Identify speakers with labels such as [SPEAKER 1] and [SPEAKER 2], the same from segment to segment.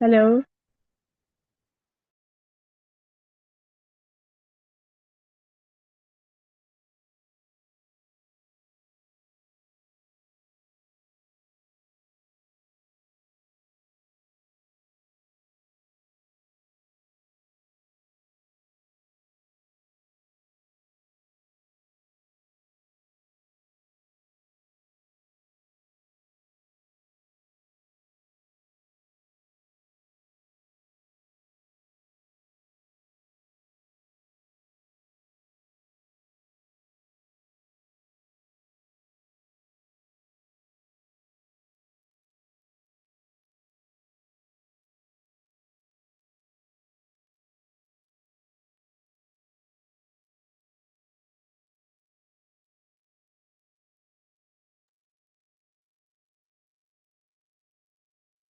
[SPEAKER 1] Hello.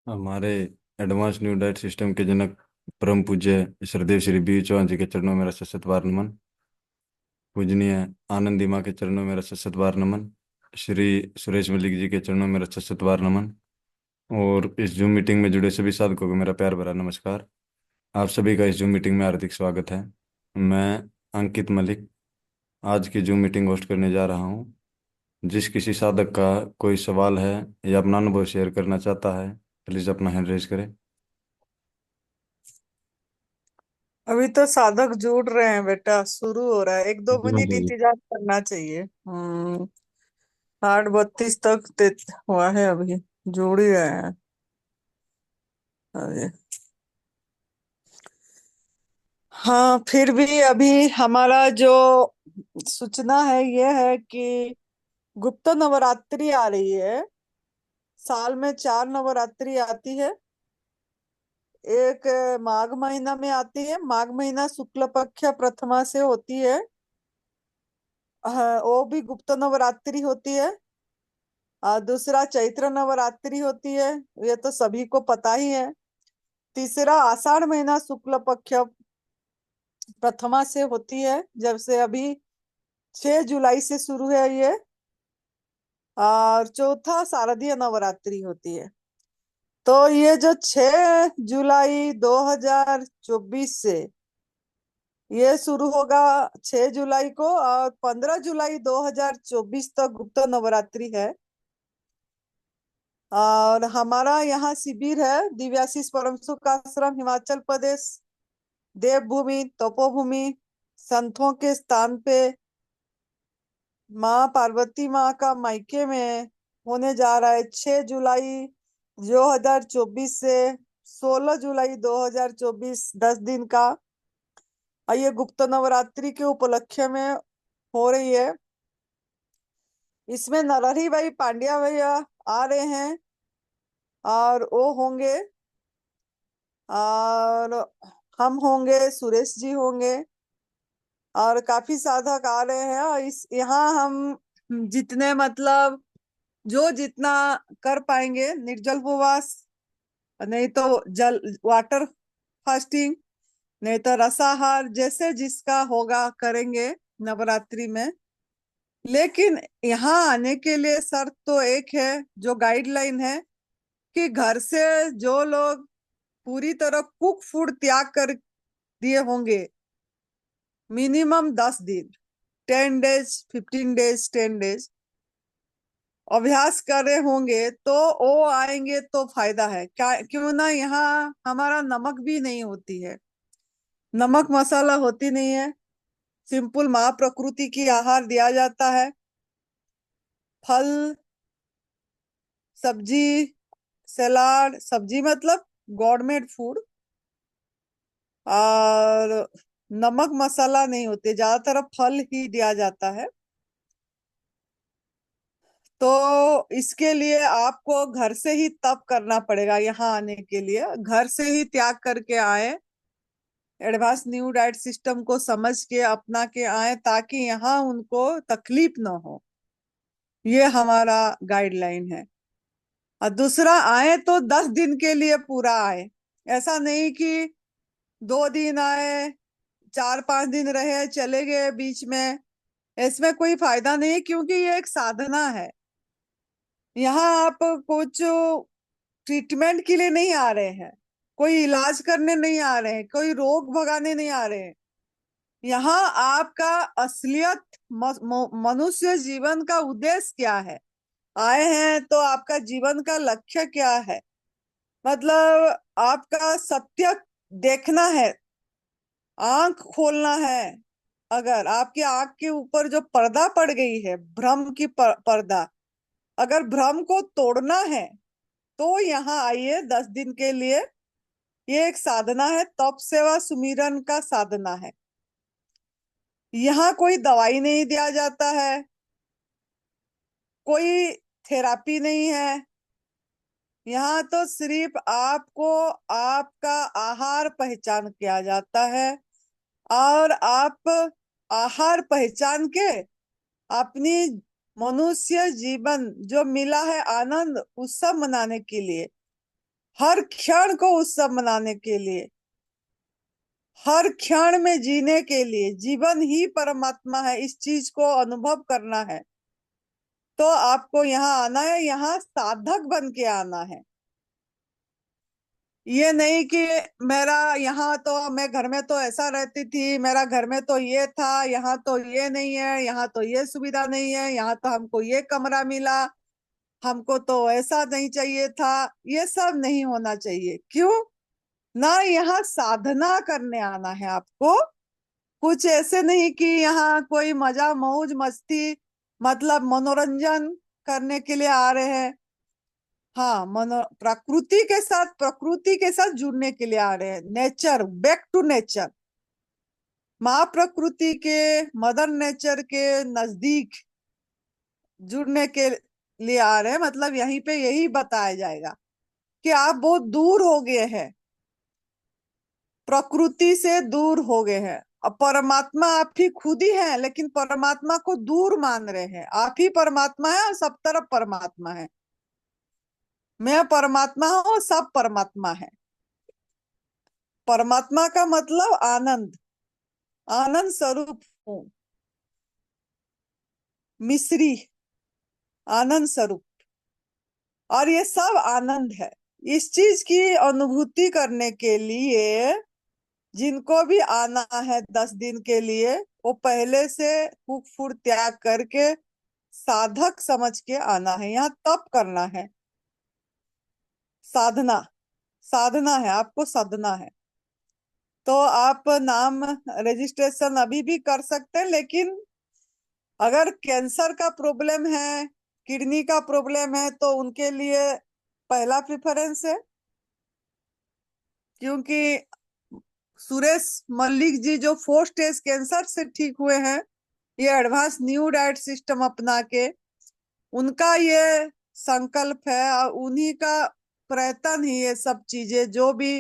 [SPEAKER 2] हमारे advance new diet system के जनक परम पूज्य श्रद्धेव श्री बी चौहान जी के चरणों में मेरा सशत बार नमन। पूजनीय आनंदी माँ के चरणों में मेरा सशत बार नमन। श्री सुरेश मलिक जी के चरणों में मेरा सशत बार नमन। और इस जूम मीटिंग में जुड़े सभी साधकों को मेरा प्यार भरा नमस्कार। आप सभी का इस जूम मीटिंग में हार्दिक स्वागत है। मैं अंकित मलिक आज की जूम मीटिंग होस्ट करने जा रहा हूँ। जिस किसी साधक का कोई सवाल है या अपना अनुभव शेयर करना चाहता है, प्लीज़ अपना हैंड रेज करें।
[SPEAKER 1] अभी तो साधक जुड़ रहे हैं बेटा, शुरू हो रहा है। एक दो
[SPEAKER 2] हाँ
[SPEAKER 1] मिनट
[SPEAKER 2] जी।
[SPEAKER 1] इंतजार करना चाहिए। 8:32 तक हुआ है, अभी जुड़ ही रहे हैं अभी। हाँ, फिर भी अभी हमारा जो सूचना है ये है कि गुप्त नवरात्रि आ रही है। साल में 4 नवरात्रि आती है। एक माघ महीना में आती है, माघ महीना शुक्ल पक्ष प्रथमा से होती है। हाँ, वो भी गुप्त नवरात्रि होती है। दूसरा चैत्र नवरात्रि होती है, ये तो सभी को पता ही है। तीसरा आषाढ़ महीना शुक्ल पक्ष प्रथमा से होती है, जब से अभी 6 जुलाई से शुरू है ये। और चौथा शारदीय नवरात्रि होती है। तो ये जो 6 जुलाई 2024 से ये शुरू होगा, 6 जुलाई को, और 15 जुलाई 2024 तक गुप्त नवरात्रि है। और हमारा यहाँ शिविर है दिव्याशीष परम सुख आश्रम, हिमाचल प्रदेश, देवभूमि तपोभूमि, संतों के स्थान पे, माँ पार्वती माँ का मायके में होने जा रहा है। 6 जुलाई 2024 से 16 जुलाई 2024, 10 दिन का। और ये गुप्त नवरात्रि के उपलक्ष्य में हो रही है। इसमें नरहरी भाई पांड्या भैया आ रहे हैं, और वो होंगे, और हम होंगे, सुरेश जी होंगे, और काफी साधक आ रहे हैं। और इस यहाँ हम जितने, मतलब जो जितना कर पाएंगे, निर्जल उपवास, नहीं तो जल वाटर फास्टिंग, नहीं तो रसाहार, जैसे जिसका होगा करेंगे नवरात्रि में। लेकिन यहाँ आने के लिए शर्त तो एक है, जो गाइडलाइन है, कि घर से जो लोग पूरी तरह कुक फूड त्याग कर दिए होंगे, मिनिमम 10 दिन, 10 डेज, 15 डेज, 10 डेज अभ्यास कर रहे होंगे, तो वो आएंगे तो फायदा है। क्या क्यों ना, यहाँ हमारा नमक भी नहीं होती है, नमक मसाला होती नहीं है। सिंपल माँ प्रकृति की आहार दिया जाता है। फल, सब्जी, सलाद, सब्जी मतलब गॉडमेड फूड। और नमक मसाला नहीं होते, ज्यादातर फल ही दिया जाता है। तो इसके लिए आपको घर से ही तप करना पड़ेगा। यहाँ आने के लिए घर से ही त्याग करके आए, एडवांस न्यू डाइट सिस्टम को समझ के अपना के आए, ताकि यहाँ उनको तकलीफ ना हो। ये हमारा गाइडलाइन है। और दूसरा, आए तो 10 दिन के लिए पूरा आए। ऐसा नहीं कि 2 दिन आए, 4-5 दिन रहे चले गए बीच में। इसमें कोई फायदा नहीं, क्योंकि ये एक साधना है। यहाँ आप कुछ ट्रीटमेंट के लिए नहीं आ रहे हैं। कोई इलाज करने नहीं आ रहे हैं, कोई रोग भगाने नहीं आ रहे हैं। यहाँ आपका असलियत मनुष्य जीवन का उद्देश्य क्या है, आए हैं तो आपका जीवन का लक्ष्य क्या है, मतलब आपका सत्य देखना है, आंख खोलना है। अगर आपकी आंख के ऊपर जो पर्दा पड़ गई है, भ्रम की पर्दा, अगर भ्रम को तोड़ना है तो यहाँ आइए 10 दिन के लिए। ये एक साधना है, तप सेवा सुमिरन का साधना है। यहाँ कोई दवाई नहीं दिया जाता है, कोई थेरापी नहीं है। यहाँ तो सिर्फ आपको आपका आहार पहचान किया जाता है, और आप आहार पहचान के अपनी मनुष्य जीवन जो मिला है आनंद उत्सव मनाने के लिए, हर क्षण को उत्सव मनाने के लिए, हर क्षण में जीने के लिए, जीवन ही परमात्मा है, इस चीज को अनुभव करना है, तो आपको यहाँ आना है। यहाँ साधक बन के आना है। ये नहीं कि मेरा यहाँ तो, मैं घर में तो ऐसा रहती थी, मेरा घर में तो ये था, यहाँ तो ये नहीं है, यहाँ तो ये सुविधा नहीं है, यहाँ तो हमको ये कमरा मिला, हमको तो ऐसा नहीं चाहिए था। ये सब नहीं होना चाहिए। क्यों ना, यहाँ साधना करने आना है आपको। कुछ ऐसे नहीं कि यहाँ कोई मजा मौज मस्ती, मतलब मनोरंजन करने के लिए आ रहे हैं। हाँ, मनो प्रकृति के साथ जुड़ने के लिए आ रहे हैं। नेचर, बैक टू नेचर, माँ प्रकृति के, मदर नेचर के नजदीक जुड़ने के लिए आ रहे हैं। मतलब यहीं पे यही बताया जाएगा कि आप बहुत दूर हो गए हैं, प्रकृति से दूर हो गए हैं। अब परमात्मा आप ही खुद ही हैं, लेकिन परमात्मा को दूर मान रहे हैं। आप ही परमात्मा है और सब तरफ परमात्मा है। मैं परमात्मा हूँ और सब परमात्मा है। परमात्मा का मतलब आनंद, आनंद स्वरूप हूँ, मिश्री, आनंद स्वरूप। और ये सब आनंद है। इस चीज की अनुभूति करने के लिए जिनको भी आना है 10 दिन के लिए, वो पहले से फूक फूक त्याग करके साधक समझ के आना है। यहाँ तप करना है, साधना, साधना है, आपको साधना है। तो आप नाम रजिस्ट्रेशन अभी भी कर सकते हैं, लेकिन अगर कैंसर का प्रॉब्लम है, किडनी का प्रॉब्लम है, तो उनके लिए पहला प्रेफरेंस है। क्योंकि सुरेश मल्लिक जी जो 4 स्टेज कैंसर से ठीक हुए हैं, ये एडवांस न्यू डाइट सिस्टम अपना के, उनका ये संकल्प है और उन्हीं का प्रयत्न ही ये सब चीजें, जो भी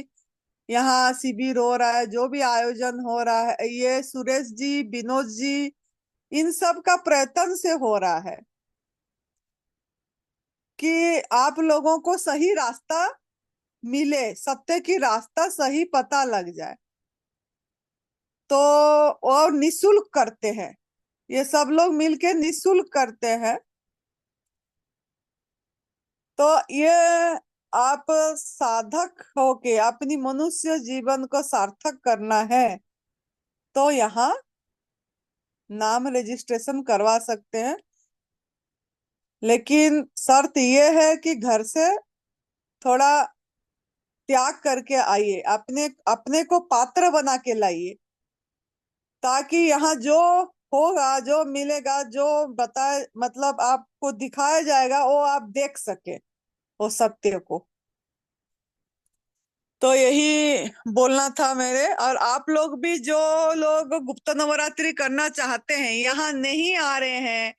[SPEAKER 1] यहाँ शिविर हो रहा है, जो भी आयोजन हो रहा है, ये सुरेश जी, विनोद जी, इन सब का प्रयत्न से हो रहा है कि आप लोगों को सही रास्ता मिले, सत्य की रास्ता सही पता लग जाए। तो और निशुल्क करते हैं, ये सब लोग मिलके निशुल्क करते हैं। तो ये आप साधक होके अपनी मनुष्य जीवन को सार्थक करना है, तो यहाँ नाम रजिस्ट्रेशन करवा सकते हैं। लेकिन शर्त ये है कि घर से थोड़ा त्याग करके आइए, अपने अपने को पात्र बना के लाइए, ताकि यहाँ जो होगा, जो मिलेगा, जो बताए, मतलब आपको दिखाया जाएगा, वो आप देख सके वो सत्य को। तो यही बोलना था मेरे। और आप लोग भी, जो लोग गुप्त नवरात्रि करना चाहते हैं, यहाँ नहीं आ रहे हैं,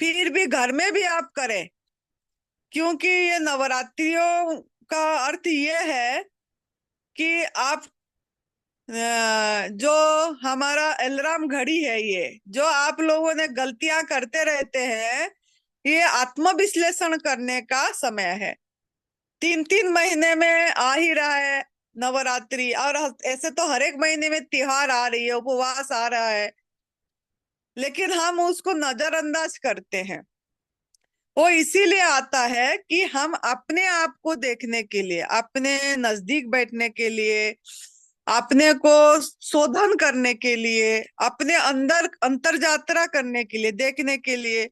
[SPEAKER 1] फिर भी घर में भी आप करें। क्योंकि ये नवरात्रियों का अर्थ ये है कि आप जो हमारा अलार्म घड़ी है, ये जो आप लोगों ने गलतियां करते रहते हैं, ये आत्मविश्लेषण करने का समय है। 3-3 महीने में आ ही रहा है नवरात्रि, और ऐसे तो हर एक महीने में त्योहार आ रही है, उपवास आ रहा है, लेकिन हम उसको नजरअंदाज करते हैं। वो इसीलिए आता है कि हम अपने आप को देखने के लिए, अपने नजदीक बैठने के लिए, अपने को शोधन करने के लिए, अपने अंदर अंतर यात्रा करने के लिए, देखने के लिए।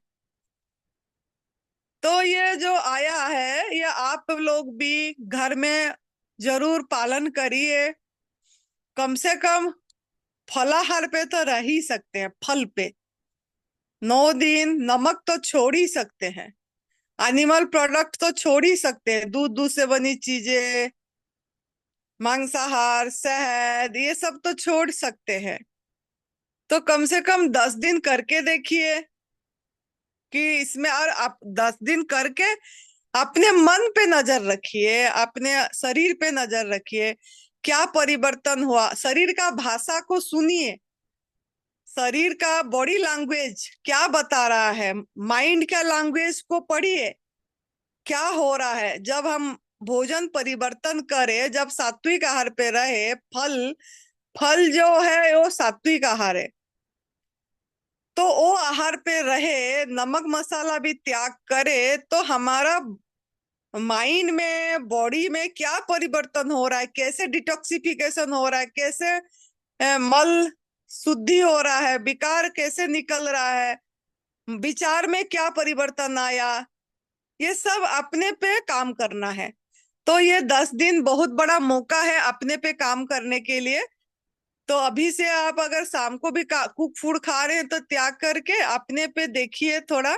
[SPEAKER 1] तो ये जो आया है, ये आप लोग भी घर में जरूर पालन करिए। कम से कम फलाहार पे तो रह ही सकते हैं, फल पे। 9 दिन नमक तो छोड़ ही सकते हैं, एनिमल प्रोडक्ट तो छोड़ ही सकते हैं, दूध, दूध से बनी चीजें, मांसाहार, शहद, ये सब तो छोड़ सकते हैं। तो कम से कम 10 दिन करके देखिए कि इसमें, और आप 10 दिन करके अपने मन पे नजर रखिए, अपने शरीर पे नजर रखिए, क्या परिवर्तन हुआ। शरीर का भाषा को सुनिए, शरीर का बॉडी लैंग्वेज क्या बता रहा है, माइंड का लैंग्वेज को पढ़िए, क्या हो रहा है। जब हम भोजन परिवर्तन करें, जब सात्विक आहार पे रहे, फल, फल जो है वो सात्विक आहार है, तो वो आहार पे रहे, नमक मसाला भी त्याग करे, तो हमारा माइंड में, बॉडी में क्या परिवर्तन हो रहा है, कैसे डिटॉक्सिफिकेशन हो रहा है, कैसे मल शुद्धि हो रहा है, विकार कैसे निकल रहा है, विचार में क्या परिवर्तन आया, ये सब अपने पे काम करना है। तो ये 10 दिन बहुत बड़ा मौका है अपने पे काम करने के लिए। तो अभी से आप अगर शाम को भी कुक फूड खा रहे हैं तो त्याग करके अपने पे देखिए थोड़ा,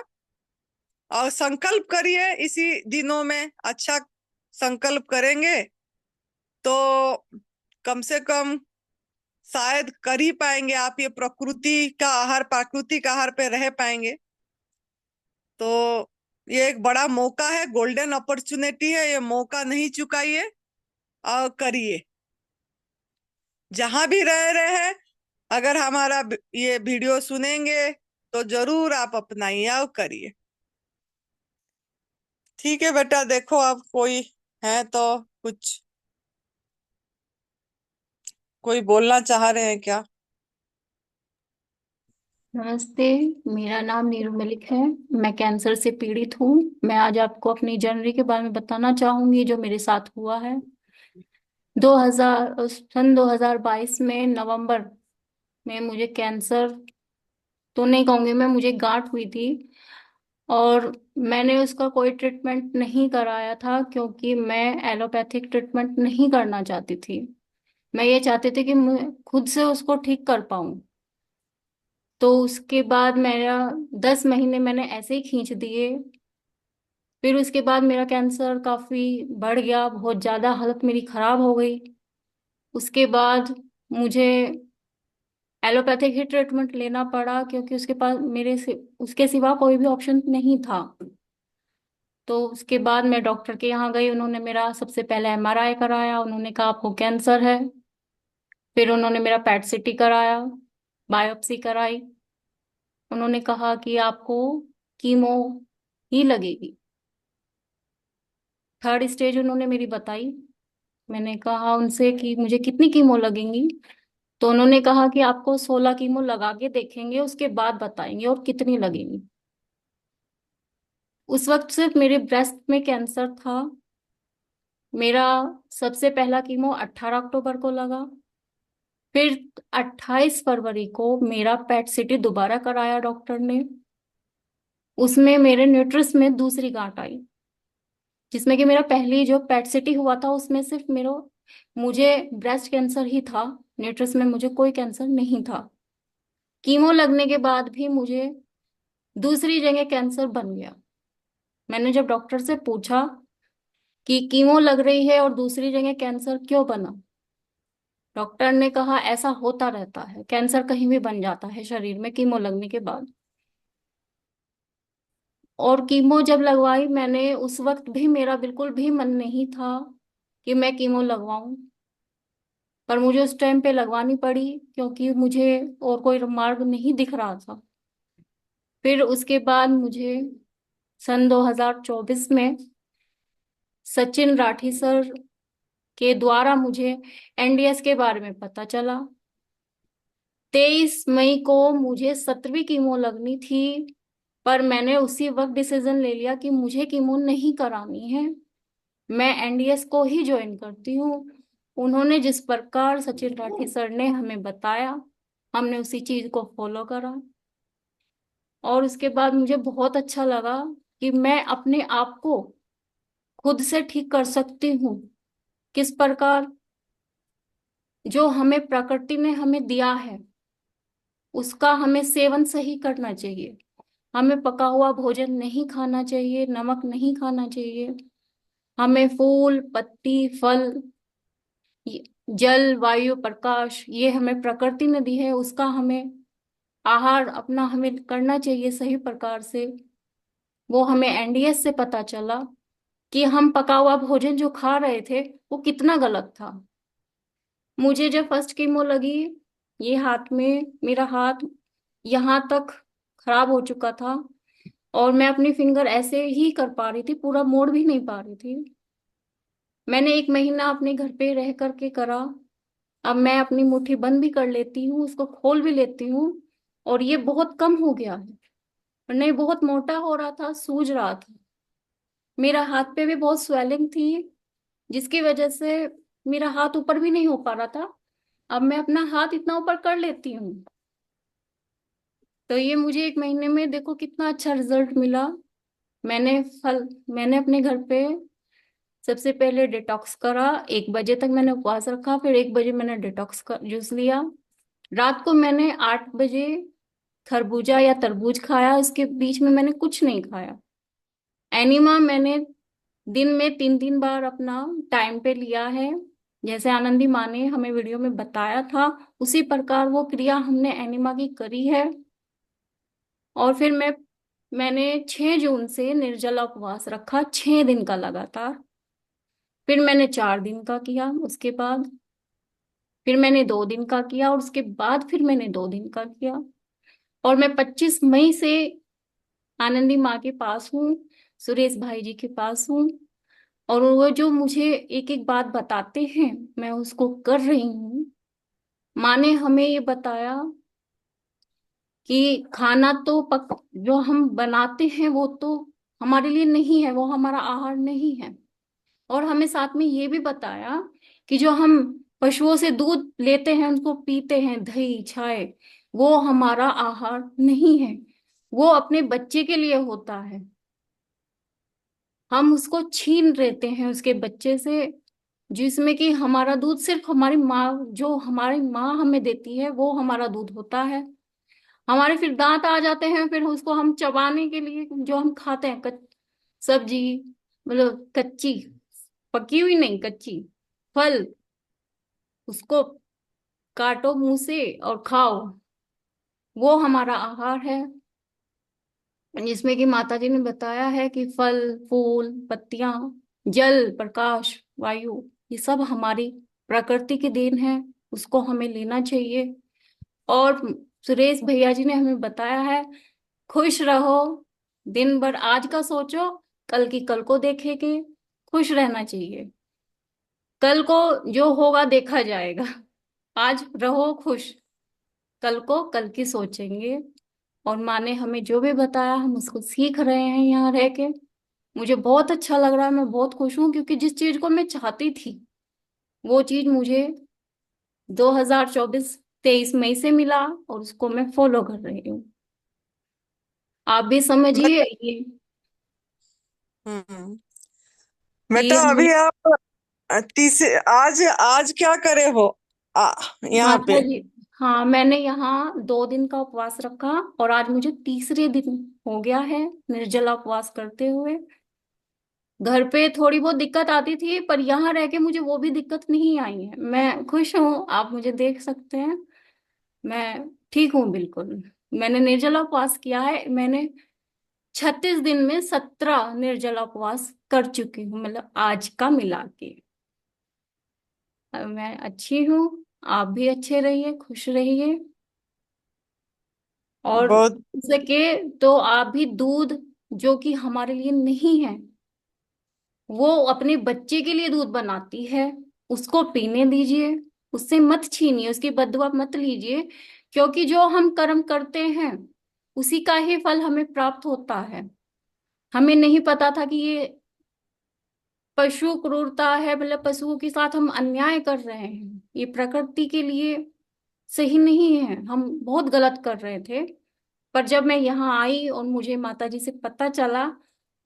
[SPEAKER 1] और संकल्प करिए इसी दिनों में। अच्छा संकल्प करेंगे तो कम से कम शायद कर ही पाएंगे आप, ये प्रकृति का आहार, प्राकृतिक आहार पे रह पाएंगे। तो ये एक बड़ा मौका है, गोल्डन अपॉर्चुनिटी है, ये मौका नहीं चुकाइए और करिए। जहां भी रह रहे हैं, अगर हमारा ये वीडियो सुनेंगे तो जरूर आप अपनाइए और करिए। ठीक है बेटा, देखो आप कोई है तो कुछ, कोई बोलना चाह रहे हैं क्या?
[SPEAKER 3] नमस्ते। मेरा नाम नीरू मलिक है। मैं कैंसर से पीड़ित हूँ। मैं आज आपको अपनी जर्नी के बारे में बताना चाहूंगी जो मेरे साथ हुआ है। 2022 में नवंबर में मुझे कैंसर तो नहीं कहूंगी मैं, मुझे गांठ हुई थी। और मैंने उसका कोई ट्रीटमेंट नहीं कराया था क्योंकि मैं एलोपैथिक ट्रीटमेंट नहीं करना चाहती थी। मैं ये चाहती थी कि मैं खुद से उसको ठीक कर पाऊं। तो उसके बाद मेरा 10 महीने मैंने ऐसे ही खींच दिए। फिर उसके बाद मेरा कैंसर काफी बढ़ गया, बहुत ज्यादा हालत मेरी खराब हो गई। उसके बाद मुझे एलोपैथिक ही ट्रीटमेंट लेना पड़ा क्योंकि उसके पास उसके सिवा कोई भी ऑप्शन नहीं था। तो उसके बाद मैं डॉक्टर के यहाँ गई, उन्होंने मेरा सबसे पहले एमआरआई कराया, उन्होंने कहा आपको कैंसर है। फिर उन्होंने मेरा पेट सीटी कराया, बायोप्सी कराई। उन्होंने कहा कि आपको कीमो ही लगेगी। थर्ड स्टेज उन्होंने मेरी बताई। मैंने कहा उनसे कि मुझे कितनी कीमो लगेंगी। तो उन्होंने कहा कि आपको 16 कीमो लगा के देखेंगे, उसके बाद बताएंगे और कितनी लगेंगी। उस वक्त सिर्फ मेरे ब्रेस्ट में कैंसर था। मेरा सबसे पहला कीमो 18 अक्टूबर को लगा। फिर 28 फरवरी को मेरा पेट सीटी दोबारा कराया डॉक्टर ने। उसमें मेरे न्यूट्रस में दूसरी गांठ आई, जिसमें कि मेरा पहली जो पेट सिटी हुआ था उसमें सिर्फ मुझे ब्रेस्ट कैंसर ही था। न्यूट्रस में मुझे कोई कैंसर नहीं था। कीमो लगने के बाद भी मुझे दूसरी जगह कैंसर बन गया। मैंने जब डॉक्टर से पूछा कि कीमो लग रही है और दूसरी जगह कैंसर क्यों बना, डॉक्टर ने कहा ऐसा होता रहता है, कैंसर कहीं भी बन जाता है शरीर में कीमो लगने के बाद। और कीमो जब लगवाई मैंने, उस वक्त भी मेरा बिल्कुल भी मन नहीं था कि मैं कीमो लगवाऊं, पर मुझे उस टाइम पे लगवानी पड़ी क्योंकि मुझे और कोई मार्ग नहीं दिख रहा था। फिर उसके बाद मुझे सन 2024 में सचिन राठी सर के द्वारा मुझे एनडीएस के बारे में पता चला। 23 मई को मुझे 17वीं कीमो लगनी थी। पर मैंने उसी वक्त डिसीजन ले लिया कि मुझे कीमो नहीं करानी है, मैं एनडीएस को ही ज्वाइन करती हूँ। उन्होंने जिस प्रकार सचिन राठी सर ने हमें बताया, हमने उसी चीज को फॉलो करा। और उसके बाद मुझे बहुत अच्छा लगा कि मैं अपने आप को खुद से ठीक कर सकती हूँ। किस प्रकार? जो हमें प्रकृति ने हमें दिया है उसका हमें सेवन सही करना चाहिए। हमें पका हुआ भोजन नहीं खाना चाहिए, नमक नहीं खाना चाहिए। हमें फूल पत्ती फल, जल वायु प्रकाश, ये हमें प्रकृति ने दी है, उसका हमें आहार अपना हमें करना चाहिए सही प्रकार से। वो हमें एनडीएस से पता चला कि हम पका हुआ भोजन जो खा रहे थे वो कितना गलत था। मुझे जब फर्स्ट कीमो लगी, ये हाथ में, मेरा हाथ यहाँ तक खराब हो चुका था और मैं अपनी फिंगर ऐसे ही कर पा रही थी, पूरा मोड़ भी नहीं पा रही थी। मैंने 1 महीना अपने घर पे रह करके करा। अब मैं अपनी मुट्ठी बंद भी कर लेती हूँ, उसको खोल भी लेती हूँ, और ये बहुत कम हो गया है। नहीं, बहुत मोटा हो रहा था, सूज रहा था। मेरा हाथ पे भी बहुत स्वेलिंग थी, जिसकी वजह से मेरा हाथ ऊपर भी नहीं हो पा रहा था। अब मैं अपना हाथ इतना ऊपर कर लेती हूँ। तो ये मुझे 1 महीने में देखो कितना अच्छा रिजल्ट मिला। मैंने अपने घर पे सबसे पहले डिटॉक्स करा। 1 बजे तक मैंने उपवास रखा, फिर 1 बजे मैंने डिटॉक्स का जूस लिया। रात को मैंने 8 बजे खरबूजा या तरबूज खाया, उसके बीच में मैंने कुछ नहीं खाया। एनिमा मैंने दिन में 3 3 बार अपना टाइम पे लिया है, जैसे आनंदी माँ ने हमें वीडियो में बताया था, उसी प्रकार वो क्रिया हमने एनिमा की करी है। और फिर मैंने 6 जून से निर्जला उपवास रखा, 6 दिन का लगातार। फिर मैंने 4 दिन का किया, उसके बाद फिर मैंने 2 दिन का किया, और उसके बाद फिर मैंने 2 दिन का किया। और मैं 25 मई से आनंदी माँ के पास हूँ, सुरेश भाई जी के पास हूँ। और वो जो मुझे एक एक बात बताते हैं मैं उसको कर रही हूँ। माँ ने हमें ये बताया कि खाना तो जो हम बनाते हैं वो तो हमारे लिए नहीं है, वो हमारा आहार नहीं है। और हमें साथ में ये भी बताया कि जो हम पशुओं से दूध लेते हैं, उनको पीते हैं, दही छाए, वो हमारा आहार नहीं है, वो अपने बच्चे के लिए होता है। हम उसको छीन लेते हैं उसके बच्चे से, जिसमें कि हमारा दूध सिर्फ हमारी माँ, जो हमारी माँ हमें देती है वो हमारा दूध होता है। हमारे फिर दांत आ जाते हैं, फिर उसको हम चबाने के लिए जो हम खाते हैं सब्जी, मतलब कच्ची, पकी हुई नहीं, कच्ची, फल, उसको काटो मुंह से और खाओ, वो हमारा आहार है। जिसमें कि माता जी ने बताया है कि फल फूल पत्तियां, जल प्रकाश वायु, ये सब हमारी प्रकृति की देन है, उसको हमें लेना चाहिए। और सुरेश भैया जी ने हमें बताया है, खुश रहो, दिन भर आज का सोचो, कल की कल को देखेंगे। खुश रहना चाहिए, कल को जो होगा देखा जाएगा। आज रहो खुश, कल को कल की सोचेंगे। और माँ ने हमें जो भी बताया हम उसको सीख रहे हैं यहाँ रह के। मुझे बहुत अच्छा लग रहा है, मैं बहुत खुश हूँ, क्योंकि जिस चीज को मैं चाहती थी वो चीज मुझे 2024 23 मई से मिला, और उसको मैं फॉलो कर रही हूँ। आप भी समझिए
[SPEAKER 1] बेटा।
[SPEAKER 3] ये
[SPEAKER 1] हम्म।
[SPEAKER 3] कि
[SPEAKER 1] बेटा,
[SPEAKER 3] हम,
[SPEAKER 1] अभी आप तीसरे, आज आज क्या करे हो आ, यहाँ
[SPEAKER 3] माता
[SPEAKER 1] पे?
[SPEAKER 3] जी, हाँ मैंने यहाँ 2 दिन का उपवास रखा, और आज मुझे तीसरे दिन हो गया है निर्जला उपवास करते हुए। घर पे थोड़ी बहुत दिक्कत आती थी, पर यहाँ रह के मुझे वो भी दिक्कत नहीं आई है। मैं खुश हूँ, आप मुझे देख सकते हैं, मैं ठीक हूँ बिल्कुल। मैंने निर्जला उपवास किया है, मैंने 36 दिन में 17 निर्जला उपवास कर चुकी हूँ, मतलब आज का मिला के। अब मैं अच्छी हूँ, आप भी अच्छे रहिए, खुश रहिए। और
[SPEAKER 1] बहुत
[SPEAKER 3] हो सके तो आप भी दूध, जो कि हमारे लिए नहीं है, वो अपने बच्चे के लिए दूध बनाती है, उसको पीने दीजिए, उससे मत छीनिए, उसकी बददुआ मत लीजिए। क्योंकि जो हम कर्म करते हैं उसी का ही फल हमें प्राप्त होता है। हमें नहीं पता था कि ये पशु क्रूरता है, मतलब पशुओं के साथ हम अन्याय कर रहे हैं, ये प्रकृति के लिए सही नहीं है, हम बहुत गलत कर रहे थे। पर जब मैं यहाँ आई और मुझे माता जी से पता चला,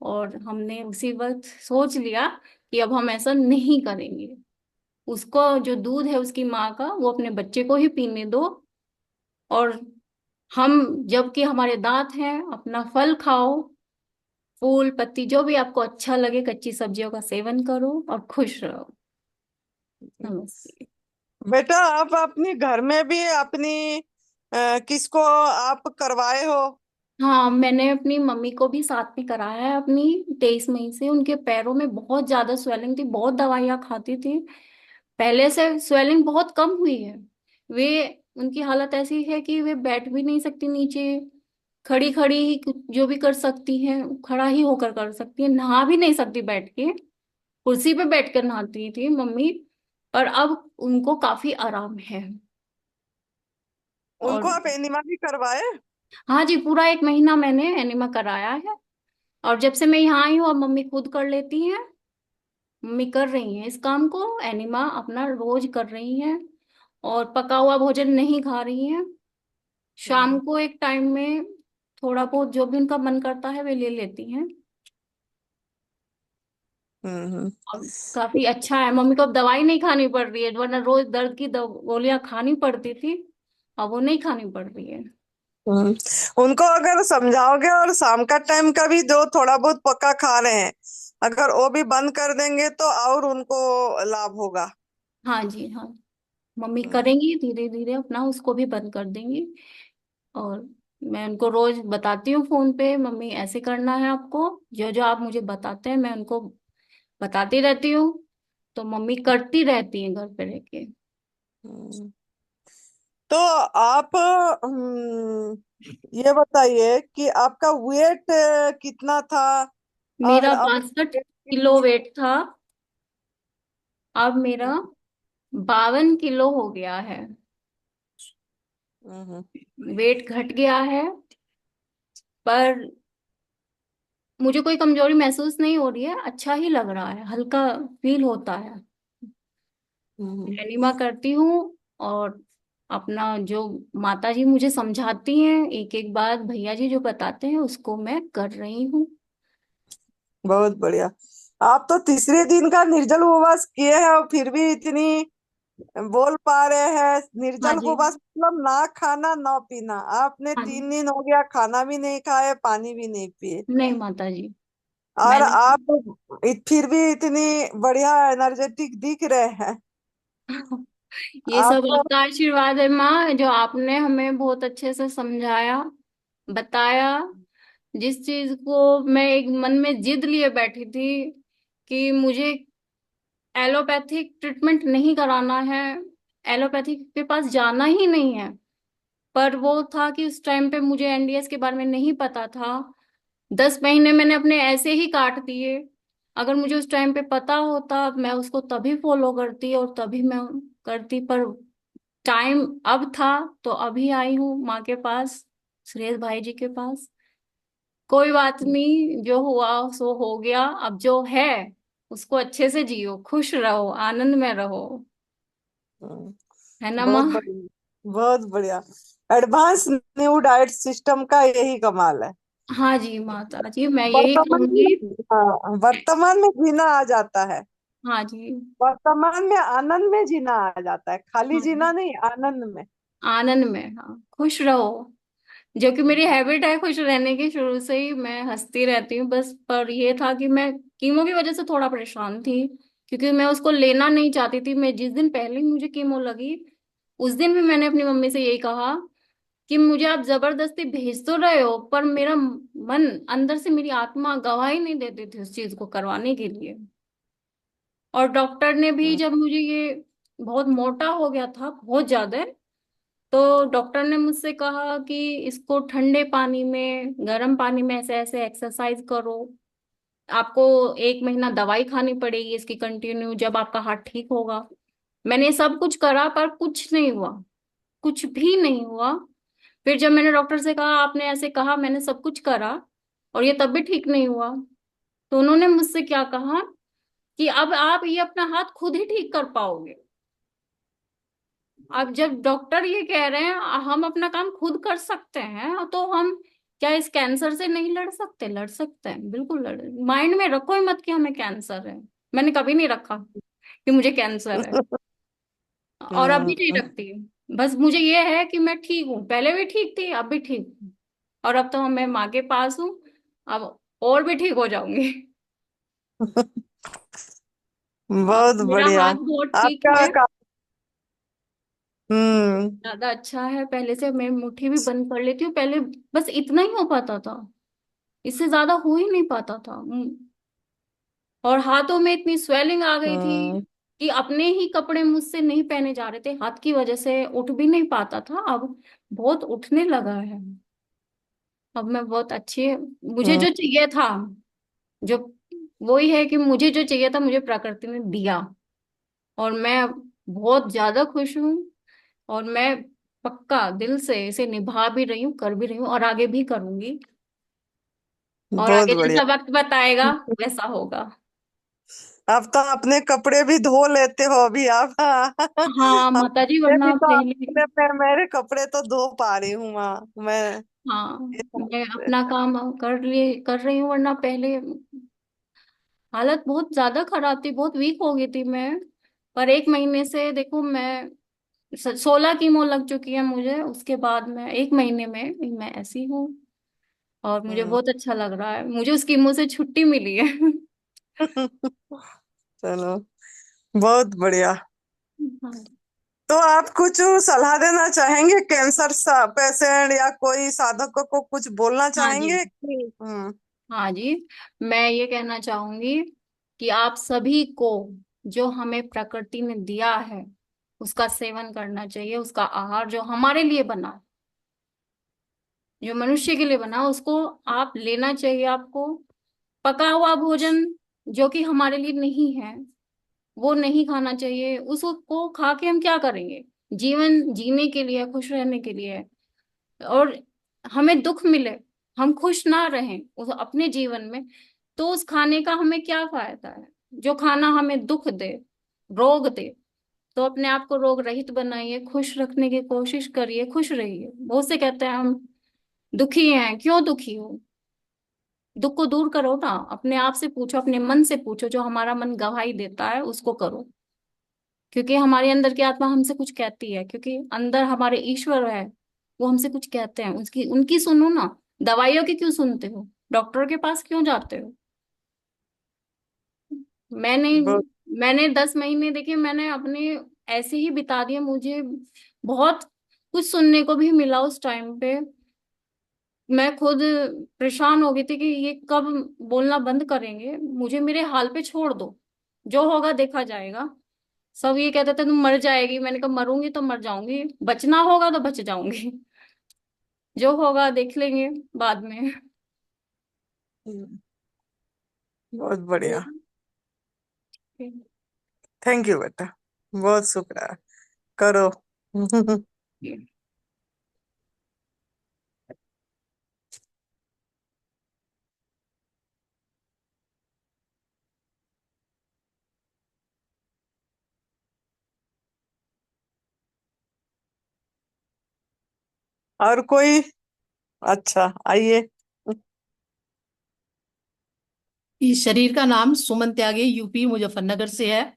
[SPEAKER 3] और हमने उसी वक्त सोच लिया कि अब हम ऐसा नहीं करेंगे। उसको जो दूध है उसकी माँ का, वो अपने बच्चे को ही पीने दो। और हम, जबकि हमारे दांत हैं, अपना फल खाओ, फूल पत्ती जो भी आपको अच्छा लगे, कच्ची सब्जियों का सेवन करो और खुश रहो। नमस्ते।
[SPEAKER 1] बेटा आप अपनी घर में भी अपनी किसको आप करवाए हो?
[SPEAKER 3] हाँ, मैंने अपनी मम्मी को भी साथ में कराया है। अपनी 23 मई से उनके पैरों में बहुत ज्यादा स्वेलिंग थी, बहुत दवाइयाँ खाती थी। पहले से स्वेलिंग बहुत कम हुई है। वे, उनकी हालत ऐसी है कि वे बैठ भी नहीं सकती नीचे, खड़ी खड़ी ही जो भी कर सकती हैं, खड़ा ही होकर कर सकती है, नहा भी नहीं सकती बैठ के। कुर्सी पे बैठकर नहाती थी मम्मी, पर अब उनको काफी आराम है।
[SPEAKER 1] उनको
[SPEAKER 3] और
[SPEAKER 1] आप एनिमा भी करवाए?
[SPEAKER 3] हाँ जी, पूरा 1 महीना मैंने एनिमा कराया है। और जब से मैं यहाँ आई हूँ, अब मम्मी खुद कर लेती हैं। मम्मी कर रही हैं इस काम को, एनिमा अपना रोज कर रही हैं। और पका हुआ भोजन नहीं खा रही हैं। शाम
[SPEAKER 1] हम्म।
[SPEAKER 3] को एक टाइम में थोड़ा बहुत जो भी उनका मन करता है वे ले लेती हैं।
[SPEAKER 1] हम्म।
[SPEAKER 3] अब काफी अच्छा है, मम्मी को अब दवाई नहीं खानी पड़ रही है, वरना रोज दर्द की गोलियां खानी पड़ती थी। अब वो नहीं खानी पड़ रही है।
[SPEAKER 1] हम्म। उनको अगर समझाओगे और शाम का टाइम का भी जो थोड़ा बहुत पक्का खा रहे हैं, अगर वो भी बंद कर देंगे तो और उनको लाभ होगा।
[SPEAKER 3] हाँ जी, हाँ। मम्मी
[SPEAKER 1] हम्म।
[SPEAKER 3] करेंगी धीरे धीरे, अपना उसको भी बंद कर देंगी। और मैं उनको रोज बताती हूँ फोन पे, मम्मी ऐसे करना है आपको, जो जो आप मुझे बताते हैं मैं उनको बताती रहती हूँ। तो मम्मी करती रहती हैं घर पे रह के।
[SPEAKER 1] हम्म। तो आप ये बताइए कि आपका वेट कितना था और
[SPEAKER 3] मेरा
[SPEAKER 1] अब
[SPEAKER 3] 62 किलो वेट था। अब मेरा 52 किलो हो गया है।
[SPEAKER 1] हम्म।
[SPEAKER 3] वेट घट गया है, पर मुझे कोई कमजोरी महसूस नहीं हो रही है, अच्छा ही लग रहा है, हल्का फील होता है।
[SPEAKER 1] हम्म।
[SPEAKER 3] एनिमा करती हूँ। और अपना जो माता जी मुझे समझाती हैं, एक एक बात भैया जी जो बताते हैं उसको मैं कर रही हूँ।
[SPEAKER 1] बहुत बढ़िया। आप तो तीसरे दिन का निर्जल उपवास किए हैं और फिर भी इतनी बोल पा रहे हैं।
[SPEAKER 3] हाँ
[SPEAKER 1] निर्जल
[SPEAKER 3] जी,
[SPEAKER 1] उपवास मतलब ना खाना ना पीना। आपने
[SPEAKER 3] हाँ जी।
[SPEAKER 1] 3 दिन हो गया खाना भी नहीं खाए, पानी भी नहीं पिए,
[SPEAKER 3] नहीं माता जी,
[SPEAKER 1] और
[SPEAKER 3] मैंने
[SPEAKER 1] आप फिर भी इतनी बढ़िया एनर्जेटिक दिख रहे हैं।
[SPEAKER 3] ये सब
[SPEAKER 1] आप
[SPEAKER 3] आपका आशीर्वाद है माँ, जो आपने हमें बहुत अच्छे से समझाया, बताया। जिस चीज को मैं एक मन में जिद लिए बैठी थी कि मुझे एलोपैथिक ट्रीटमेंट नहीं कराना है, एलोपैथिक के पास जाना ही नहीं है। पर वो था कि उस टाइम पे मुझे एनडीएस के बारे में नहीं पता था। 10 महीने मैंने अपने ऐसे ही काट दिए। अगर मुझे उस टाइम पे पता होता, मैं उसको तभी फॉलो करती और तभी मैं करती। पर टाइम अब था, तो अभी आई हूँ माँ के पास, सुरेश भाई जी के पास। कोई बात नहीं, जो हुआ सो हो गया। अब जो है उसको अच्छे से जियो, खुश रहो, आनंद में रहो। है ना
[SPEAKER 1] बहुत
[SPEAKER 3] माँ?
[SPEAKER 1] बढ़िया, बहुत बढ़िया। एडवांस न्यू डाइट सिस्टम का यही कमाल है।
[SPEAKER 3] हाँ जी माता जी, मैं यही
[SPEAKER 1] वर्तमान
[SPEAKER 3] कहूंगी।
[SPEAKER 1] में, हाँ, वर्तमान में जीना आ जाता है।
[SPEAKER 3] हाँ जी,
[SPEAKER 1] वर्तमान में आनंद में जीना आ जाता है, खाली
[SPEAKER 3] हाँ जी,
[SPEAKER 1] जीना नहीं, आनंद में।
[SPEAKER 3] आनंद में, हाँ, खुश रहो। जो कि मेरी हैबिट है खुश रहने की, शुरू से ही मैं हंसती रहती हूँ बस। पर ये था कि मैं कीमो की वजह से थोड़ा परेशान थी, क्योंकि मैं उसको लेना नहीं चाहती थी। मैं जिस दिन पहले मुझे कीमो लगी, उस दिन भी मैंने अपनी मम्मी से यही कहा कि मुझे आप जबरदस्ती भेज तो रहे हो, पर मेरा मन अंदर से, मेरी आत्मा गवाही नहीं देती थी उस चीज को करवाने के लिए। और डॉक्टर ने भी,
[SPEAKER 1] हम्म।
[SPEAKER 3] जब मुझे ये बहुत मोटा हो गया था बहुत ज्यादा, तो डॉक्टर ने मुझसे कहा कि इसको ठंडे पानी में, गर्म पानी में ऐसे ऐसे एक्सरसाइज करो। आपको 1 महीना दवाई खानी पड़ेगी इसकी कंटिन्यू, जब आपका हार्ट ठीक होगा। मैंने सब कुछ करा पर कुछ नहीं हुआ, कुछ भी नहीं हुआ। फिर जब मैंने डॉक्टर से कहा आपने ऐसे कहा, मैंने सब कुछ करा और ये तब भी ठीक नहीं हुआ, तो उन्होंने मुझसे क्या कहा कि अब आप ये अपना हाथ खुद ही ठीक कर पाओगे। अब जब डॉक्टर ये कह रहे हैं हम अपना काम खुद कर सकते हैं, तो हम क्या इस कैंसर से नहीं लड़ सकते? लड़ सकते हैं, बिल्कुल लड़। माइंड में रखो ही मत कि हमें कैंसर है। मैंने कभी नहीं रखा कि मुझे कैंसर है, और अब भी नहीं
[SPEAKER 1] हम्म।
[SPEAKER 3] रखती। बस मुझे ये है कि मैं ठीक हूँ, पहले भी ठीक थी, अब भी ठीक हूँ, और अब तो मैं माँ के पास हूँ, अब और भी ठीक हो जाऊंगी। अब
[SPEAKER 1] बहुत
[SPEAKER 3] मेरा
[SPEAKER 1] बढ़िया।
[SPEAKER 3] हाथ बहुत ठीक
[SPEAKER 1] आपका
[SPEAKER 3] है,
[SPEAKER 1] का, हम्म।
[SPEAKER 3] ज्यादा अच्छा है पहले से। मैं मुट्ठी भी बंद कर लेती हूँ पहले, बस इतना ही हो पाता था, इससे ज्यादा हो ही नहीं पाता था। और हाथों में इतनी स्वेलिंग आ गई थी
[SPEAKER 1] हम्म।
[SPEAKER 3] कि अपने ही कपड़े मुझसे नहीं पहने जा रहे थे, हाथ की वजह से उठ भी नहीं पाता था। अब बहुत उठने लगा है, अब मैं बहुत अच्छी, मुझे
[SPEAKER 1] हम्म।
[SPEAKER 3] जो चाहिए था, जो वही है कि मुझे जो चाहिए था मुझे प्रकृति ने दिया, और मैं बहुत ज्यादा खुश हूँ। और मैं पक्का दिल से इसे निभा भी रही हूँ, कर भी रही हूँ, और आगे भी करूंगी। और
[SPEAKER 1] बहुत
[SPEAKER 3] आगे
[SPEAKER 1] बढ़िया।
[SPEAKER 3] जैसा वक्त बताएगा वैसा होगा।
[SPEAKER 1] अब तो अपने कपड़े भी धो लेते हो अभी आप।
[SPEAKER 3] हाँ
[SPEAKER 1] हम
[SPEAKER 3] माता जी,
[SPEAKER 1] मैं भी
[SPEAKER 3] वरना
[SPEAKER 1] तो
[SPEAKER 3] पहले,
[SPEAKER 1] अपने मेरे कपड़े तो धो पा रही हूँ माँ मैं
[SPEAKER 3] हाँ
[SPEAKER 1] इस हाथ
[SPEAKER 3] मैं
[SPEAKER 1] से।
[SPEAKER 3] अपना काम कर रही हूँ, वरना पहले हालत बहुत ज्यादा खराब थी, बहुत वीक हो गई थी मैं। पर एक महीने से देखो, मैं 16 कीमो लग चुकी है मुझे, उसके बाद मैं एक महीने में मैं ऐसी हूँ, और मुझे
[SPEAKER 1] हम्म।
[SPEAKER 3] बहुत अच्छा लग रहा है, मुझे उस कीमो से छुट्टी मिली है।
[SPEAKER 1] चलो, बहुत बढ़िया।
[SPEAKER 3] हाँ
[SPEAKER 1] तो आप कुछ सलाह देना चाहेंगे कैंसर पेशेंट या कोई साधक को कुछ बोलना
[SPEAKER 3] हाँ जी,
[SPEAKER 1] चाहेंगे कि
[SPEAKER 3] हाँ जी, मैं ये कहना चाहूंगी कि आप सभी को जो हमें प्रकृति ने दिया है उसका सेवन करना चाहिए, उसका आहार जो हमारे लिए बना है, जो मनुष्य के लिए बना, उसको आप लेना चाहिए आपको। पका हुआ भोजन जो कि हमारे लिए नहीं है, वो नहीं खाना चाहिए। उसको खा के हम क्या करेंगे? जीवन जीने के लिए, खुश रहने के लिए। और हमें दुख मिले, हम खुश ना रहें उस अपने जीवन में, तो उस खाने का हमें क्या फायदा है? जो खाना हमें दुख दे, रोग दे, तो अपने आप को रोग रहित बनाइए, खुश रखने की कोशिश करिए, खुश रहिए। बहुत से कहते हैं हम दुखी हैं, क्यों दुखी हो? दुख को दूर करो ना, अपने आप से पूछो, अपने मन से पूछो, जो हमारा मन गवाही देता है उसको करो। क्योंकि हमारे अंदर की आत्मा हमसे कुछ कहती है, क्योंकि अंदर हमारे ईश्वर है, वो हमसे कुछ कहते हैं, उसकी उनकी सुनो ना। दवाइयों की क्यों सुनते हो? डॉक्टर के पास क्यों जाते हो? मैंने
[SPEAKER 1] बहुत
[SPEAKER 3] मैंने 10 महीने देखिए, मैंने अपने ऐसे ही बिता दिए। मुझे बहुत कुछ सुनने को भी मिला उस टाइम पे। मैं खुद परेशान हो गई थी कि ये कब बोलना बंद करेंगे, मुझे मेरे हाल पे छोड़ दो, जो होगा देखा जाएगा। सब ये कहते थे तुम मर जाएगी, मैंने कहा मरूंगी तो मर जाऊंगी, बचना होगा तो बच जाऊंगी। जो होगा देख लेंगे बाद में।
[SPEAKER 1] बहुत बढ़िया। थैंक यू बेटा, बहुत शुक्रिया। करो। और कोई? अच्छा, आइए।
[SPEAKER 4] इस शरीर का नाम सुमन त्यागी, यूपी मुजफ्फरनगर से है।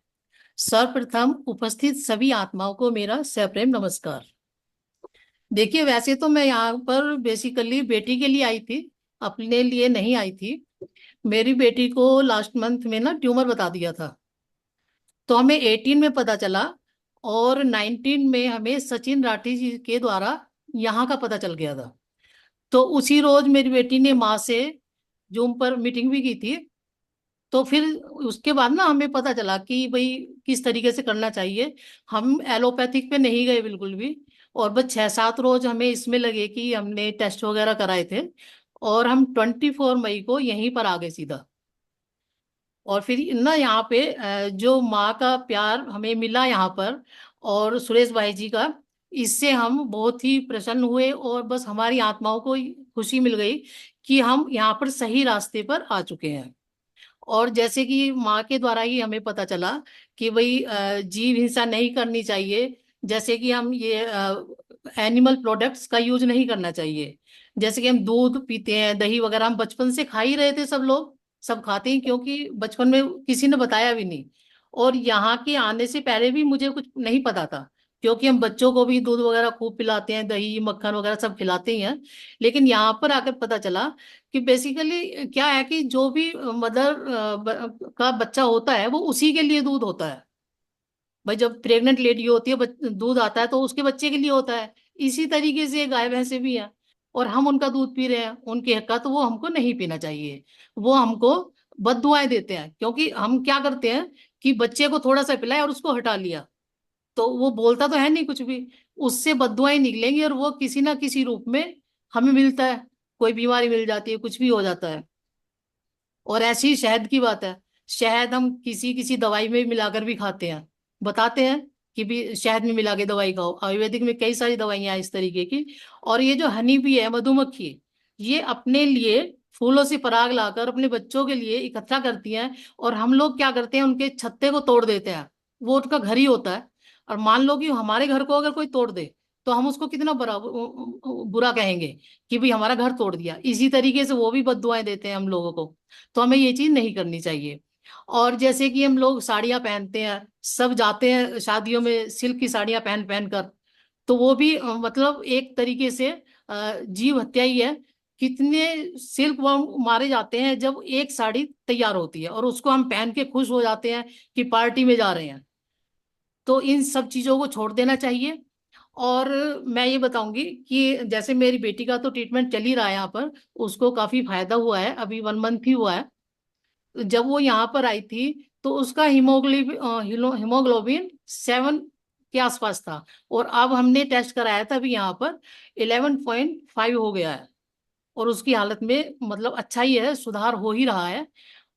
[SPEAKER 4] सर्वप्रथम उपस्थित सभी आत्माओं को मेरा सप्रेम नमस्कार। देखिए, वैसे तो मैं यहाँ पर बेसिकली बेटी के लिए आई थी, अपने लिए नहीं आई थी। मेरी बेटी को लास्ट मंथ में ना ट्यूमर बता दिया था, तो हमें 18 में पता चला, और 19 में हमें सचिन राठी जी के द्वारा यहाँ का पता चल गया था। तो उसी रोज मेरी बेटी ने माँ से जूम पर मीटिंग भी की थी। तो फिर उसके बाद ना हमें पता चला कि भाई किस तरीके से करना चाहिए। हम एलोपैथिक पे नहीं गए बिल्कुल भी, और बस 6-7 रोज हमें इसमें लगे कि हमने टेस्ट वगैरह कराए थे, और हम 24 मई को यहीं पर आ गए सीधा। और फिर ना यहाँ पे जो माँ का प्यार हमें मिला यहाँ पर, और सुरेश भाई जी का, इससे हम बहुत ही प्रसन्न हुए और बस हमारी आत्माओं को खुशी मिल गई कि हम यहाँ पर सही रास्ते पर आ चुके हैं। और जैसे कि माँ के द्वारा ही हमें पता चला कि भाई जीव हिंसा नहीं करनी चाहिए, जैसे कि हम ये एनिमल प्रोडक्ट्स का यूज नहीं करना चाहिए। जैसे कि हम दूध पीते हैं, दही वगैरह हम बचपन से खा ही रहे थे, सब लोग सब खाते हैं, क्योंकि बचपन में किसी ने बताया भी नहीं। और यहाँ के आने से पहले भी मुझे कुछ नहीं पता था, क्योंकि हम बच्चों को भी दूध वगैरह खूब पिलाते हैं, दही मक्खन वगैरह सब खिलाते ही हैं। लेकिन यहाँ पर आकर पता चला कि बेसिकली क्या है कि जो भी मदर का बच्चा होता है वो उसी के लिए दूध होता है। भाई जब प्रेग्नेंट लेडी होती है दूध आता है तो उसके बच्चे के लिए होता है। इसी तरीके से गाय भैंसे भी हैं, और हम उनका दूध पी रहे हैं, उनके हक का तो वो हमको नहीं पीना चाहिए। वो हमको बददुआएं देते हैं, क्योंकि हम क्या करते हैं कि बच्चे को थोड़ा सा पिलाया और उसको हटा लिया, तो वो बोलता तो है नहीं कुछ भी, उससे बददुआएं निकलेंगी और वो किसी ना किसी रूप में हमें मिलता है। कोई बीमारी मिल जाती है, कुछ भी हो जाता है। और ऐसी ही शहद की बात है, शहद हम किसी किसी दवाई में मिलाकर भी खाते हैं, बताते हैं कि भी शहद में मिला के दवाई खाओ। आयुर्वेदिक में कई सारी दवाइयां हैं इस तरीके की। और ये जो हनी भी है, मधुमक्खी, ये अपने लिए फूलों से पराग लाकर अपने बच्चों के लिए इकट्ठा करती हैं, और हम लोग क्या करते हैं, उनके छत्ते को तोड़ देते हैं। वो उनका घर ही होता है, और मान लो कि हमारे घर को अगर कोई तोड़ दे तो हम उसको कितना बुरा कहेंगे कि भाई हमारा घर तोड़ दिया। इसी तरीके से वो भी बददुआएं देते हैं हम लोगों को। तो हमें ये चीज नहीं करनी चाहिए। और जैसे कि हम लोग साड़ियां पहनते हैं, सब जाते हैं शादियों में सिल्क की साड़ियां पहन पहन कर, तो वो भी मतलब एक तरीके से जीव हत्या ही है। कितने सिल्क वर्म मारे जाते हैं जब एक साड़ी तैयार होती है और उसको हम पहन के खुश हो जाते हैं कि पार्टी में जा रहे हैं। तो इन सब चीजों को छोड़ देना चाहिए। और मैं ये बताऊंगी कि जैसे मेरी बेटी का तो ट्रीटमेंट चल ही रहा है यहाँ पर, उसको काफी फायदा हुआ है, अभी 1 मंथ ही हुआ है। जब वो यहाँ पर आई थी तो उसका हीमोग्लोबिन 7 के आसपास था, और अब हमने टेस्ट कराया था अभी यहाँ पर 11.5 हो गया है। और उसकी हालत में मतलब अच्छा ही है, सुधार हो ही रहा है।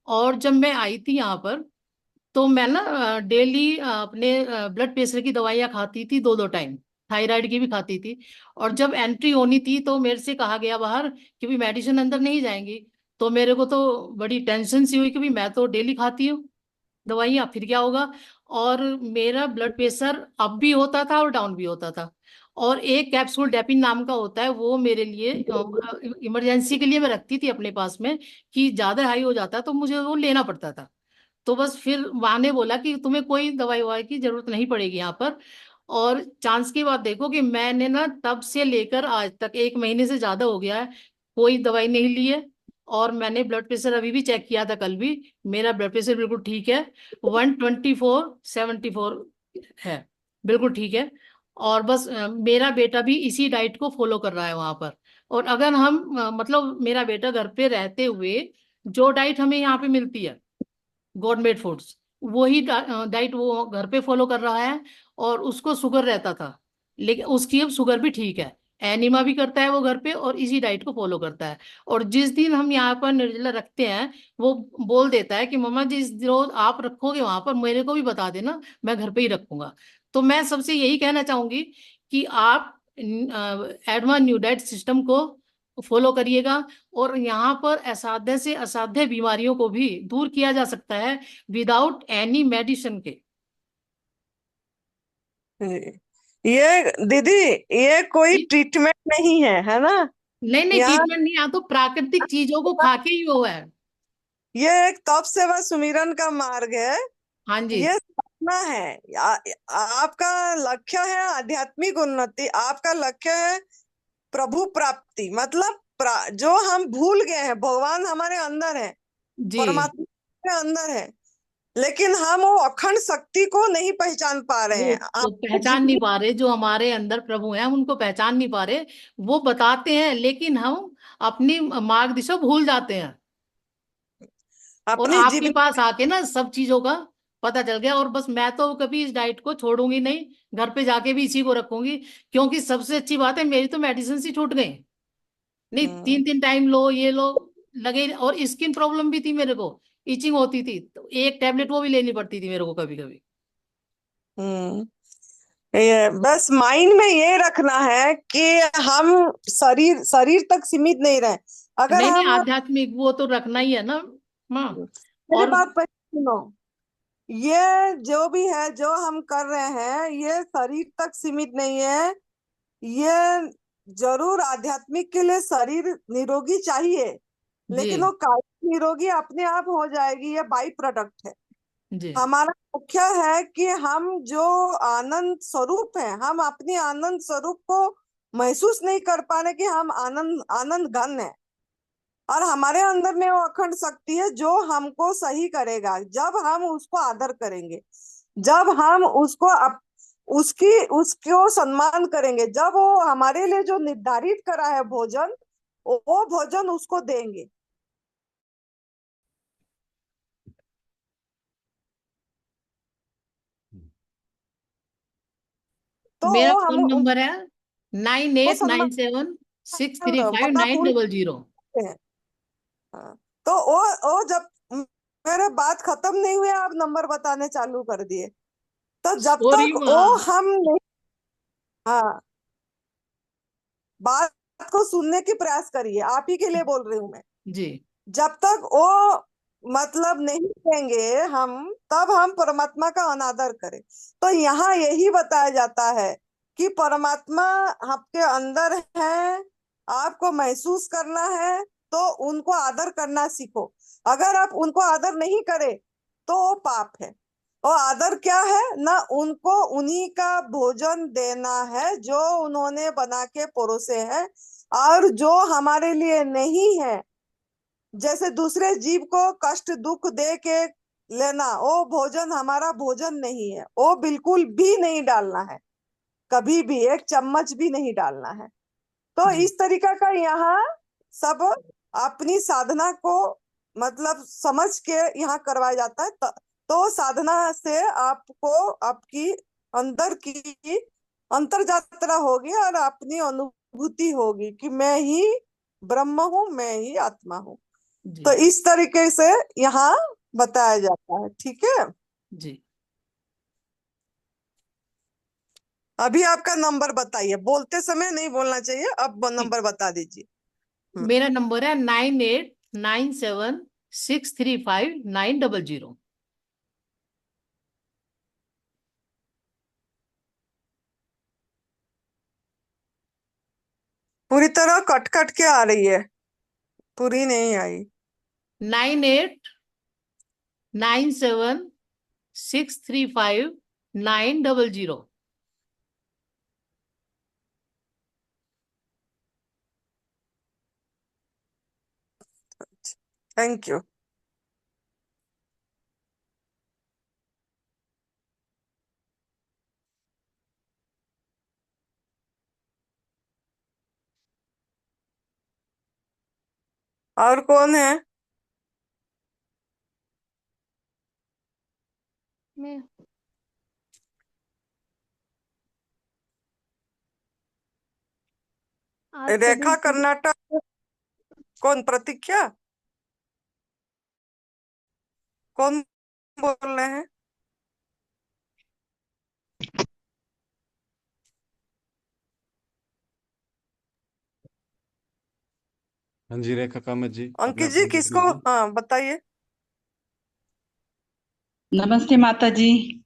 [SPEAKER 4] और जब मैं आई थी यहाँ पर तो मैं ना डेली अपने ब्लड प्रेशर की दवाइयाँ खाती थी, 2-2 टाइम, थायराइड की भी खाती थी। और जब एंट्री होनी थी तो मेरे से कहा गया बाहर कि भी मेडिसिन अंदर नहीं जाएंगी। तो मेरे को तो बड़ी टेंशन सी हुई कि भी मैं तो डेली खाती हूँ दवाइयाँ, फिर क्या होगा। और मेरा ब्लड प्रेशर अप भी होता था और डाउन भी होता था। और एक कैप्सूल डेपिन नाम का होता है, वो मेरे लिए इमरजेंसी के लिए मैं रखती थी अपने पास में, कि ज्यादा हाई हो जाता तो मुझे वो लेना पड़ता था। तो बस फिर वहां ने बोला कि तुम्हें कोई दवाई ववाई की जरूरत नहीं पड़ेगी यहाँ पर। और चांस की बात देखो कि मैंने ना तब से लेकर आज तक 1 महीने से ज्यादा हो गया है, कोई दवाई नहीं ली है। और मैंने ब्लड प्रेशर अभी भी चेक किया था कल भी, मेरा ब्लड प्रेशर बिल्कुल ठीक है, 124/74 है, बिल्कुल ठीक है। और बस मेरा बेटा भी इसी डाइट को फॉलो कर रहा है वहां पर। और अगर हम मतलब मेरा बेटा घर पे रहते हुए जो डाइट हमें यहाँ पे मिलती है, गॉडमेड फूड्स, वही डाइट वो घर पे फॉलो कर रहा है। और उसको शुगर रहता था, लेकिन उसकी अब शुगर भी ठीक है, एनीमा भी करता है वो घर पे और इसी डाइट को फॉलो करता है। और जिस दिन हम यहाँ पर निर्जला रखते हैं, वो बोल देता है कि मम्मा जिस रोज आप रखोगे वहां पर मेरे को भी बता देना, मैं घर पे ही रखूंगा। तो मैं सबसे यही कहना चाहूंगी कि आप एडवांस न्यू डाइट सिस्टम को फॉलो करिएगा। और यहाँ पर असाध्य से असाध्य बीमारियों को भी दूर किया जा सकता है विदाउट एनी मेडिसिन के।
[SPEAKER 1] ये दीदी, ये कोई
[SPEAKER 4] जी।
[SPEAKER 1] ट्रीटमेंट नहीं है, है ना?
[SPEAKER 4] नहीं नहीं,
[SPEAKER 1] यहाँ
[SPEAKER 4] ट्रीटमेंट नहीं, यहाँ तो प्राकृतिक चीजों को खा के ही वो है।
[SPEAKER 1] ये एक तप सेवा सुमिरन का मार्ग है।
[SPEAKER 4] हाँ जी।
[SPEAKER 1] ये साधना है। आपका लक्ष्य है आध्यात्मिक उन्नति, आपका लक्ष्य है प्रभु प्राप्ति। मतलब जो हम भूल गए हैं, भगवान हमारे अंदर है,
[SPEAKER 4] जी।
[SPEAKER 1] परमात्मा हमारे अंदर है, लेकिन हम वो अखंड शक्ति को नहीं पहचान पा रहे
[SPEAKER 4] वो
[SPEAKER 1] हैं।
[SPEAKER 4] वो
[SPEAKER 1] आपको
[SPEAKER 4] पहचान नहीं पा रहे, जो हमारे अंदर प्रभु हैं हम उनको पहचान नहीं पा रहे। वो बताते हैं लेकिन हम अपनी मार्ग दिशा भूल जाते हैं। और
[SPEAKER 1] अपनी
[SPEAKER 4] आपके
[SPEAKER 1] जीवन
[SPEAKER 4] पास आके ना सब चीजों का पता चल गया। और बस मैं तो कभी इस डाइट को छोड़ूंगी नहीं, घर पे जाके भी इसी को रखूंगी। क्योंकि सबसे अच्छी बात है, मेरी तो मेडिसिन ही छूट गई। नहीं,
[SPEAKER 1] हम्म
[SPEAKER 4] 3-3 टाइम लो ये लो लगे। और स्किन प्रॉब्लम भी थी मेरे को, इचिंग होती थी, तो एक टेबलेट वो भी लेनी पड़ती थी मेरे को कभी कभी।
[SPEAKER 1] हम्म ये बस माइंड में ये रखना है कि हम शरीर शरीर तक सीमित नहीं रहे। अगर
[SPEAKER 4] नहीं नहीं,
[SPEAKER 1] हम,
[SPEAKER 4] आध्यात्मिक वो तो रखना ही है ना माँ।
[SPEAKER 1] मेरी
[SPEAKER 4] और
[SPEAKER 1] बात पहले सुनो, ये जो भी है जो हम कर रहे हैं ये शरीर तक सीमित नहीं है। ये जरूर आध्यात्मिक के लिए शरीर निरोगी चाहिए,
[SPEAKER 4] जी
[SPEAKER 1] लेकिन वो कायिक निरोगी अपने आप हो जाएगी, ये बाई प्रोडक्ट है।
[SPEAKER 4] जी
[SPEAKER 1] हमारा मुख्य है कि हम जो आनंद स्वरूप है, हम अपनी आनंद स्वरूप को महसूस नहीं कर पा रहे कि हम आनंद आनंद घन है, और हमारे अंदर में वो अखंड शक्ति है जो हमको सही करेगा जब हम उसको आदर करेंगे, जब हम उसको उसको सम्मान करेंगे, जब वो हमारे लिए जो निर्धारित करा है भोजन, वो भोजन उसको देंगे। तो
[SPEAKER 4] मेरा
[SPEAKER 1] हम
[SPEAKER 4] फोन नंबर है
[SPEAKER 1] उनको सम्मान
[SPEAKER 4] 9897635900।
[SPEAKER 1] बताते हैं। हाँ। तो वो जब मेरे बात खत्म नहीं हुए आप नंबर बताने चालू कर दिए, तो जब
[SPEAKER 4] सॉरी
[SPEAKER 1] तक वो
[SPEAKER 4] माँ।
[SPEAKER 1] हम नहीं, हाँ, बात को सुनने की प्रयास करिए, आप ही के लिए बोल रही हूँ मैं।
[SPEAKER 4] जी
[SPEAKER 1] जब तक वो मतलब नहीं देंगे हम, तब हम परमात्मा का अनादर करें। तो यहाँ यही बताया जाता है कि परमात्मा आपके अंदर है, आपको महसूस करना है, तो उनको आदर करना सीखो। अगर आप उनको आदर नहीं करें तो वो पाप है। और आदर क्या है ना, उनको उन्हीं का भोजन देना है जो उन्होंने बना के परोसे हैं, और जो हमारे लिए नहीं है, जैसे दूसरे जीव को कष्ट दुख दे के लेना, वो भोजन हमारा भोजन नहीं है, वो बिल्कुल भी नहीं डालना है, कभी भी एक चम्मच भी नहीं डालना है। तो
[SPEAKER 4] जी
[SPEAKER 1] इस तरीका का यहाँ सब अपनी साधना को मतलब समझ के यहाँ करवाया जाता है। तो साधना से आपको आपकी अंदर की अंतर यात्रा होगी और अपनी अनुभूति होगी कि मैं ही ब्रह्म हूँ, मैं ही आत्मा हूँ। तो
[SPEAKER 4] जी
[SPEAKER 1] इस तरीके से यहाँ बताया जाता है। ठीक है,
[SPEAKER 4] जी।
[SPEAKER 1] अभी आपका नंबर बताइए, बोलते समय नहीं बोलना चाहिए, अब
[SPEAKER 4] ठीक।
[SPEAKER 1] नंबर बता दीजिए।
[SPEAKER 4] मेरा नंबर है 9897635900।
[SPEAKER 1] पूरी तरह कट कट के आ रही है, पूरी नहीं आई।
[SPEAKER 4] 9897635900।
[SPEAKER 1] Thank you. और कौन है?
[SPEAKER 3] मैं आज सभी
[SPEAKER 1] रेखा कर्नाटक, कौन? प्रतीक्षा, कौन बोल रहे हैं?
[SPEAKER 2] हाँ जी रेखा कामत जी, अपना
[SPEAKER 1] अंकित जी
[SPEAKER 2] अनम्यूट
[SPEAKER 1] किसको?
[SPEAKER 2] कीजिए।
[SPEAKER 1] हाँ बताइए।
[SPEAKER 5] नमस्ते माता जी।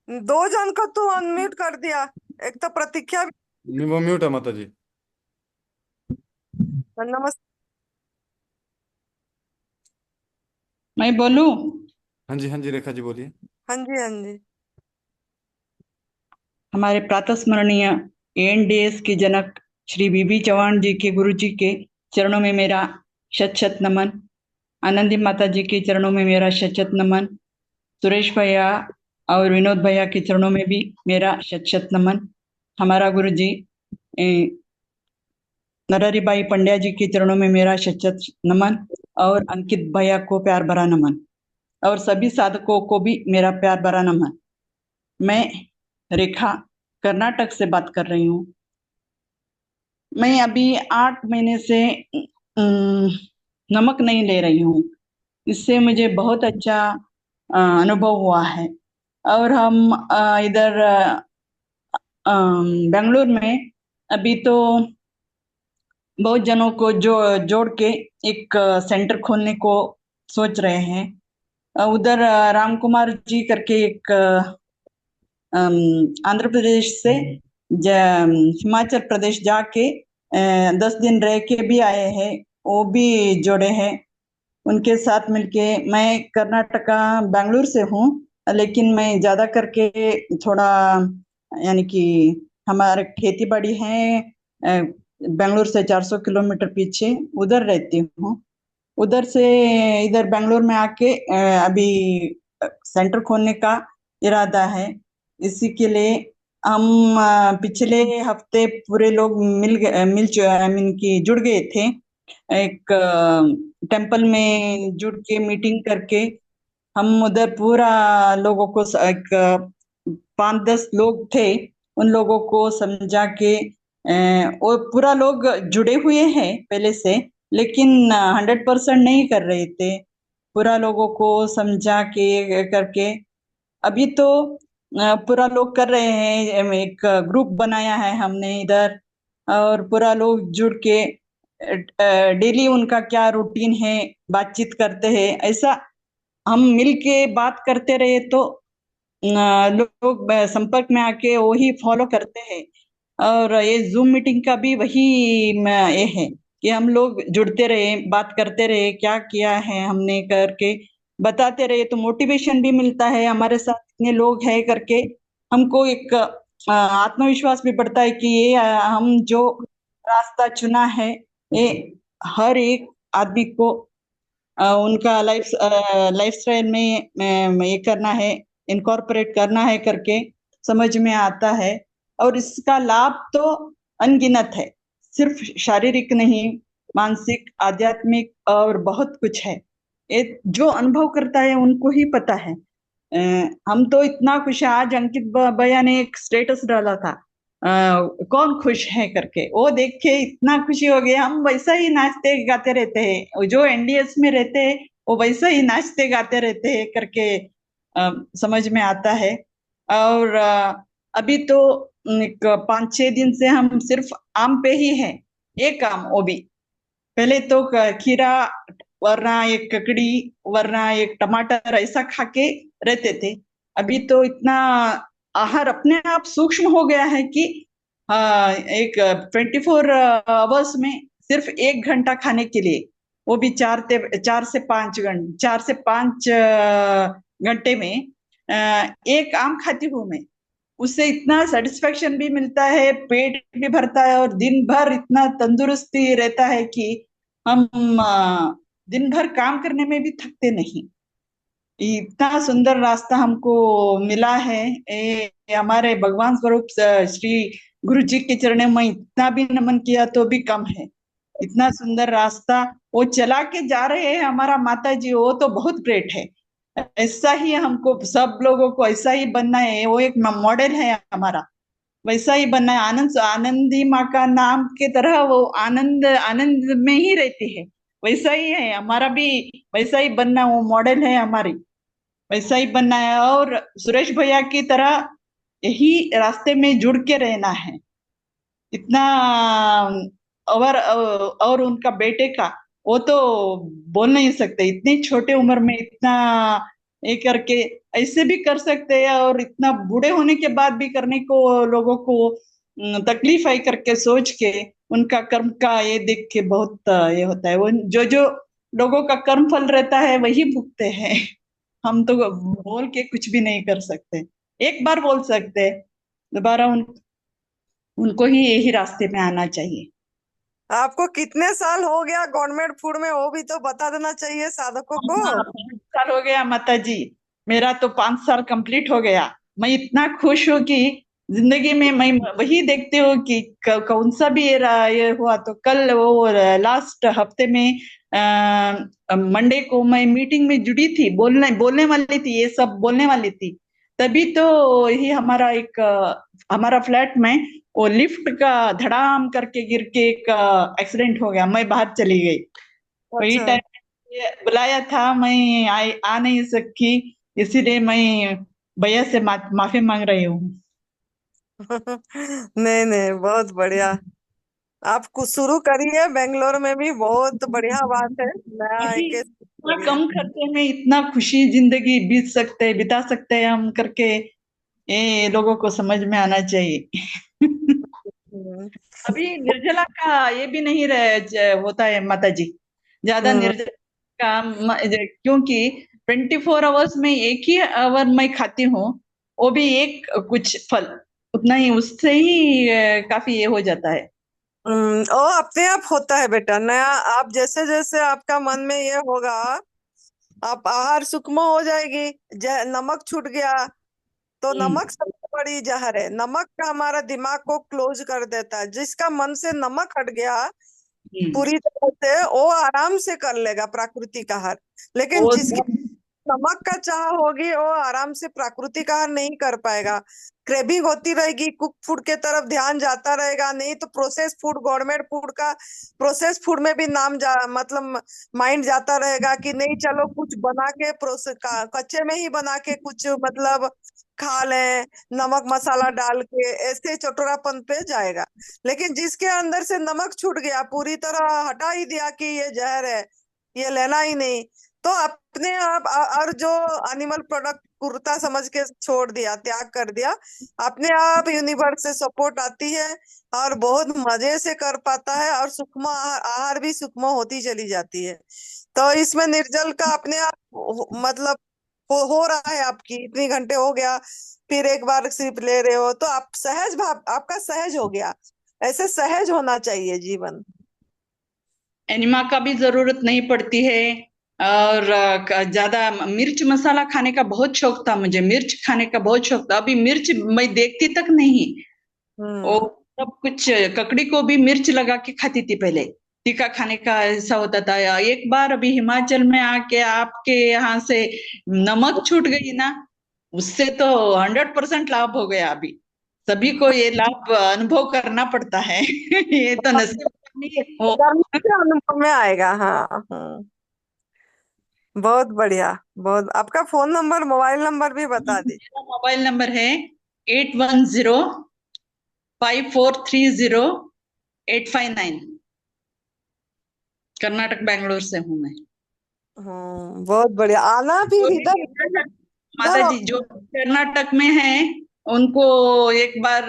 [SPEAKER 1] दो जन को तू अनम्यूट कर दिया, एक तो प्रतीक्षा भी।
[SPEAKER 2] नहीं वो म्यूट है माता जी।
[SPEAKER 1] नमस्ते।
[SPEAKER 5] मैं बोलूं?
[SPEAKER 2] हाँ जी रेखा जी बोलिए।
[SPEAKER 1] हाँ जी, हाँ जी।
[SPEAKER 5] हमारे प्रातः स्मरणीय एनडीएस के जनक श्री बीबी चौहान जी के गुरु जी के चरणों में मेरा शत शत नमन। आनंदी माता जी के चरणों में मेरा शत शत नमन। सुरेश भैया और विनोद भैया के चरणों में भी मेरा शत शत नमन। हमारा गुरु जी नरहरिभाई पंड्या जी के चरणों में मेरा शत शत नमन, और अंकित भैया को प्यार भरा नमन, और सभी साधकों को भी मेरा प्यार भरा नमन। मैं रेखा कर्नाटक से बात कर रही हूँ। मैं अभी 8 महीने से नमक नहीं ले रही हूँ। इससे मुझे बहुत अच्छा अनुभव हुआ है, और हम इधर बेंगलुरु में अभी तो बहुत जनों को जोड़ के एक सेंटर खोलने को सोच रहे हैं। उधर राम कुमार जी करके एक आंध्र प्रदेश से हिमाचल प्रदेश जाके 10 दिन रह के भी आए हैं, वो भी जोड़े हैं। उनके साथ मिलके मैं कर्नाटका बेंगलुरु से हूँ, लेकिन मैं ज्यादा करके थोड़ा यानी कि हमारे खेती बाड़ी है बेंगलुरु से 400 किलोमीटर पीछे, उधर रहती हूँ। उधर से इधर बेंगलुरु में आके अभी सेंटर खोलने का इरादा है। इसी के लिए हम पिछले हफ्ते पूरे लोग आई मीन की जुड़ गए थे, एक टेम्पल में जुड़ के मीटिंग करके हम उधर पूरा लोगों को एक 5-10 लोग थे, उन लोगों को समझा के वो पूरा लोग जुड़े हुए हैं पहले से, लेकिन 100% नहीं कर रहे थे। पूरा लोगों को समझा के करके अभी तो पूरा लोग कर रहे हैं। एक ग्रुप बनाया है हमने इधर, और पूरा लोग जुड़ के डेली उनका क्या रूटीन है बातचीत करते हैं। ऐसा हम मिल के बात करते रहे तो लोग संपर्क में आके वही फॉलो करते हैं। और ये जूम मीटिंग का भी वही ये है कि हम लोग जुड़ते रहे, बात करते रहे, क्या किया है हमने करके बताते रहे, तो मोटिवेशन भी मिलता है। हमारे साथ इतने लोग हैं करके हमको एक आत्मविश्वास भी बढ़ता है कि ये हम जो रास्ता चुना है ये हर एक आदमी को उनका लाइफस्टाइल में ये करना है, इनकॉर्पोरेट करना है करके समझ में आता है। और इसका लाभ तो अनगिनत है, सिर्फ शारीरिक नहीं, मानसिक, आध्यात्मिक और बहुत कुछ है। ये जो अनुभव करता है उनको ही पता है। हम तो इतना खुश है। आज अंकित भैया ने एक स्टेटस डाला था कौन खुश है करके, वो देख के इतना खुशी हो गया। हम वैसा ही नाचते गाते रहते हैं, जो एनडीएस में रहते हैं वो वैसा ही नाचते गाते रहते हैं करके समझ में आता है। और अभी तो 5-6 दिन से हम सिर्फ आम पे ही हैं, एक आम, वो भी पहले तो खीरा वरना एक ककड़ी वरना एक टमाटर ऐसा खा के रहते थे। अभी तो इतना आहार अपने आप सूक्ष्म हो गया है कि एक 24 आवर्स में सिर्फ 1 घंटा खाने के लिए, वो भी 4 से 5 घंटे में एक आम खाती हूँ मैं। उससे इतना सेटिस्फेक्शन भी मिलता है, पेट भी भरता है और दिन भर इतना तंदुरुस्ती रहता है कि हम दिन भर काम करने में भी थकते नहीं। इतना सुंदर रास्ता हमको मिला है। ये हमारे भगवान स्वरूप श्री गुरु जी के चरणों में इतना भी नमन किया तो भी कम है। इतना सुंदर रास्ता वो चला के जा रहे हैं हमारा माता जी, वो तो बहुत ग्रेट है। ऐसा ही हमको सब लोगों को ऐसा ही बनना है, वो एक मॉडल है हमारा, वैसा ही बनना है। आनंदी माँ का नाम के तरह वो आनंद आनंद में ही रहती है, वैसा ही है हमारा भी, वैसा ही बनना, वो मॉडल है हमारी, वैसा ही बनना है। और सुरेश भैया की तरह यही रास्ते में जुड़ के रहना है। इतना और उनका बेटे का वो तो बोल नहीं सकते, इतनी छोटे उम्र में इतना ये करके ऐसे भी कर सकते हैं, और इतना बूढ़े होने के बाद भी करने को लोगों को तकलीफ है करके सोच के उनका कर्म का ये देख के बहुत ये होता है। वो जो लोगों का कर्म फल रहता है वही भुगते हैं। हम तो बोल के कुछ भी नहीं कर सकते, एक बार बोल सकते, दोबारा उनको ही यही रास्ते में आना चाहिए।
[SPEAKER 1] आपको कितने साल हो गया गवर्नमेंट फूड में, वो भी तो बता देना चाहिए साधकों को।
[SPEAKER 5] 5 साल हो गया माता जी, मेरा तो 5 साल कंप्लीट हो गया। मैं इतना खुश हूँ कि जिंदगी में मैं वही देखती हूँ कि कौन सा भी ये हुआ। तो कल वो लास्ट हफ्ते में मंडे को मैं मीटिंग में जुड़ी थी, बोलने वाली थी, ये सब बोलने वाली थी। तभी तो ही हमारा फ्लैट में वो लिफ्ट का धड़ाम करके गिर के एक एक्सीडेंट हो गया, मैं बाहर चली गई। वही टाइम बुलाया था, मैं आ नहीं सकी, इसीलिए मैं भैया से माफी मांग रही हूँ।
[SPEAKER 1] नहीं नहीं, बहुत बढ़िया। आप कुछ शुरू करिए, बेंगलोर में भी बहुत बढ़िया बात है, नया
[SPEAKER 5] अभी
[SPEAKER 1] एक
[SPEAKER 5] इतना
[SPEAKER 1] करिए।
[SPEAKER 5] कम खर्चे में इतना खुशी जिंदगी बिता सकते हैं हम करके, ये लोगों को समझ में आना चाहिए।
[SPEAKER 1] हम्म।
[SPEAKER 5] अभी निर्जला का ये भी नहीं होता है माता जी, ज्यादा
[SPEAKER 1] हम्म।
[SPEAKER 5] निर्जला का क्योंकि 24 आवर्स में एक ही आवर मैं खाती हूँ, वो भी एक कुछ फल, उतना ही, उससे ही काफी ये हो जाता है।
[SPEAKER 1] ओ, अपने आप होता है बेटा, नया। आप जैसे जैसे आपका मन में ये होगा, आप आहार सूक्ष्म हो जाएगी। नमक छूट गया तो
[SPEAKER 5] हम्म।
[SPEAKER 1] नमक सबसे बड़ी जहर है। नमक का हमारा दिमाग को क्लोज कर देता है। जिसका मन से नमक हट गया
[SPEAKER 5] हम्म।
[SPEAKER 1] पूरी तरह से, वो आराम से कर लेगा प्राकृतिक आहार। लेकिन
[SPEAKER 5] वो
[SPEAKER 1] जिसकी नमक का चाह होगी, वो आराम से प्राकृतिक आहार नहीं कर पाएगा। क्रेविंग होती रहेगी, कुक फूड के तरफ ध्यान जाता रहेगा। नहीं तो प्रोसेस फूड, गवर्नमेंट फूड का प्रोसेस फूड में भी मतलब माइंड जाता रहेगा कि नहीं, चलो कुछ बना के प्रोसेस कच्चे में ही बना के कुछ मतलब खा लें, नमक मसाला डाल के, ऐसे चटोरापन पे जाएगा। लेकिन जिसके अंदर से नमक छूट गया, पूरी तरह हटा ही दिया कि ये जहर है, ये लेना ही नहीं, तो अपने आप और जो एनिमल प्रोडक्ट कुर्ता समझ के छोड़ दिया, त्याग कर दिया, अपने आप यूनिवर्स से सपोर्ट आती है और बहुत मजे से कर पाता है। और सूक्ष्म आहार भी सूक्ष्म होती चली जाती है। तो इसमें निर्जल का अपने आप मतलब हो रहा है। आपकी इतनी घंटे हो गया, फिर एक बार सिर्फ ले रहे हो, तो आप सहज भाव, आपका सहज हो गया। ऐसे सहज होना चाहिए जीवन।
[SPEAKER 5] एनिमा का भी जरूरत नहीं पड़ती है। और ज्यादा मिर्च मसाला खाने का बहुत शौक था मुझे, मिर्च खाने का बहुत शौक था। अभी मिर्च मैं देखती तक नहीं। वो
[SPEAKER 1] हम्म।
[SPEAKER 5] सब कुछ, ककड़ी को भी मिर्च लगा के खाती थी पहले, तीखा खाने का ऐसा होता था। एक बार अभी हिमाचल में आके आपके यहाँ से नमक छूट गई ना, उससे तो 100% लाभ हो गया। अभी सभी को ये लाभ अनुभव करना पड़ता है। ये तो नसीब नहीं हो।
[SPEAKER 1] करने से अनुभव में आएगा। हाँ। बहुत बढ़िया। बहुत, आपका फोन नंबर, मोबाइल नंबर भी बता दी।
[SPEAKER 5] मेरा मोबाइल नंबर है 8105430859। कर्नाटक, बैंगलोर से हूँ मैं।
[SPEAKER 1] बहुत बढ़िया। आना
[SPEAKER 5] जो
[SPEAKER 1] फिर
[SPEAKER 5] भी
[SPEAKER 1] इधर,
[SPEAKER 5] माता
[SPEAKER 1] इधर
[SPEAKER 5] जी जो कर्नाटक में है, उनको एक बार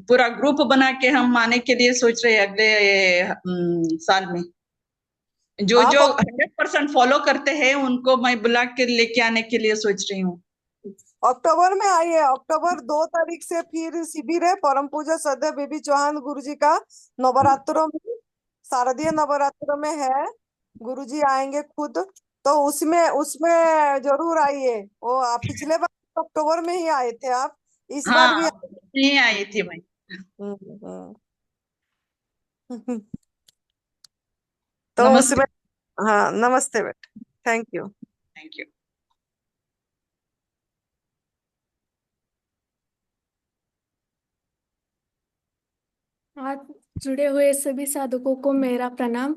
[SPEAKER 5] पूरा ग्रुप बना के हम आने के लिए सोच रहे हैं अगले साल में। जो
[SPEAKER 1] आप
[SPEAKER 5] जो 100% फॉलो करते हैं उनको मैं बुला के लेके आने के लिए सोच रही हूँ।
[SPEAKER 1] अक्टूबर में आइए। अक्टूबर 2 तारीख से फिर शिविर है, परम पूज्य श्रद्धेय बीबी चौहान गुरु जी का, नवरात्रों में, शारदीय नवरात्रों में है। गुरु जी आएंगे खुद। तो उसमें उसमें जरूर आइए। वो आप पिछले बार तो अक्टूबर में ही आए थे आप, इस बार भी
[SPEAKER 5] हाँ, नहीं आई थी मैं।
[SPEAKER 1] हम्म। तो
[SPEAKER 5] नमस्ते।
[SPEAKER 1] उसमें, हाँ, नमस्ते बेटा, थैंक यू।
[SPEAKER 5] Thank you.
[SPEAKER 6] आज जुड़े हुए सभी साधकों को मेरा प्रणाम।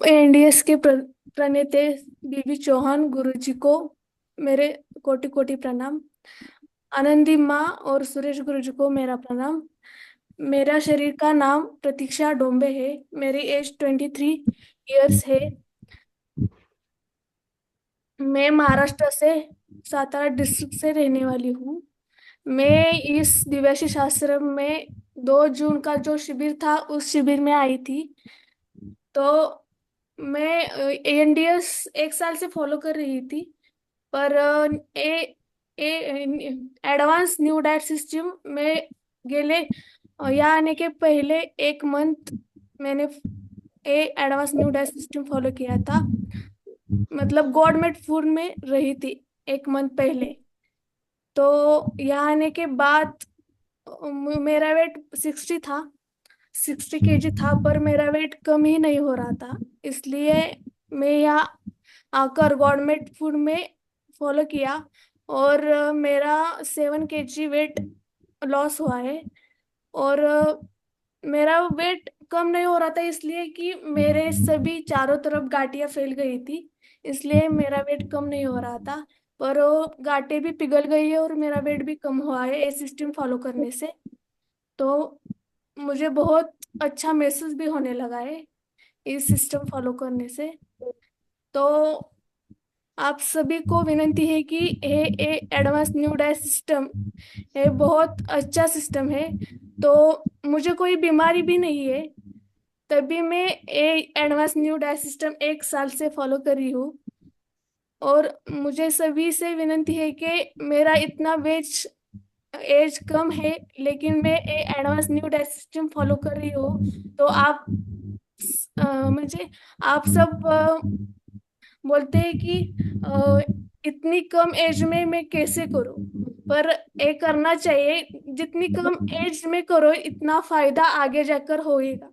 [SPEAKER 6] एनडीएस के प्रणेता बीबी चौहान गुरु जी को मेरे कोटि कोटि प्रणाम। आनंदी माँ और सुरेश गुरु जी को मेरा प्रणाम। मेरा शरीर का नाम प्रतीक्षा डोंबे है। मेरी एज 23 इयर्स है। मैं महाराष्ट्र से सातारा डिस्ट्रिक्ट से रहने वाली हूँ। मैं इस दिव्याशी शास्त्र में 2 जून का जो शिविर था, उस शिविर में आई थी। तो मैं एएनडीएस 1 साल से फॉलो कर रही थी, पर ए एडवांस न्यू डाइट सिस्टम में गेले यहाँ आने के पहले 1 मंथ मैंने advance new diet system follow किया था। मतलब गवर्नमेंट फूड में रही थी 1 मंथ पहले। तो यहाँ आने के बाद मेरा वेट 60 था, 60 kg था, पर मेरा वेट कम ही नहीं हो रहा था। इसलिए मैं यहाँ आकर गवर्नमेंट फूड में फॉलो किया और मेरा 7 kg वेट लॉस हुआ है। और मेरा वेट कम नहीं हो रहा था इसलिए कि मेरे सभी चारों तरफ गांठियां फैल गई थी, इसलिए मेरा वेट कम नहीं हो रहा था। पर वो गांठें भी पिघल गई है और मेरा वेट भी कम हुआ है ये सिस्टम फॉलो करने से। तो मुझे बहुत अच्छा महसूस भी होने लगा है इस सिस्टम फॉलो करने से। तो आप सभी को विनती है कि ये एडवांस न्यू डाइट सिस्टम ये बहुत अच्छा सिस्टम है। तो मुझे कोई बीमारी भी नहीं है, तभी मैं ये एडवांस न्यू डाइट सिस्टम 1 साल से फॉलो कर रही हूँ। और मुझे सभी से विनती है कि मेरा इतना एज कम है, लेकिन मैं ये advance new diet system follow कर रही हूँ। तो आप मुझे आप सब बोलते हैं कि अ, इतनी कम एज में मैं कैसे करूं, पर ये करना चाहिए। जितनी कम एज में करो इतना फायदा आगे जाकर होएगा।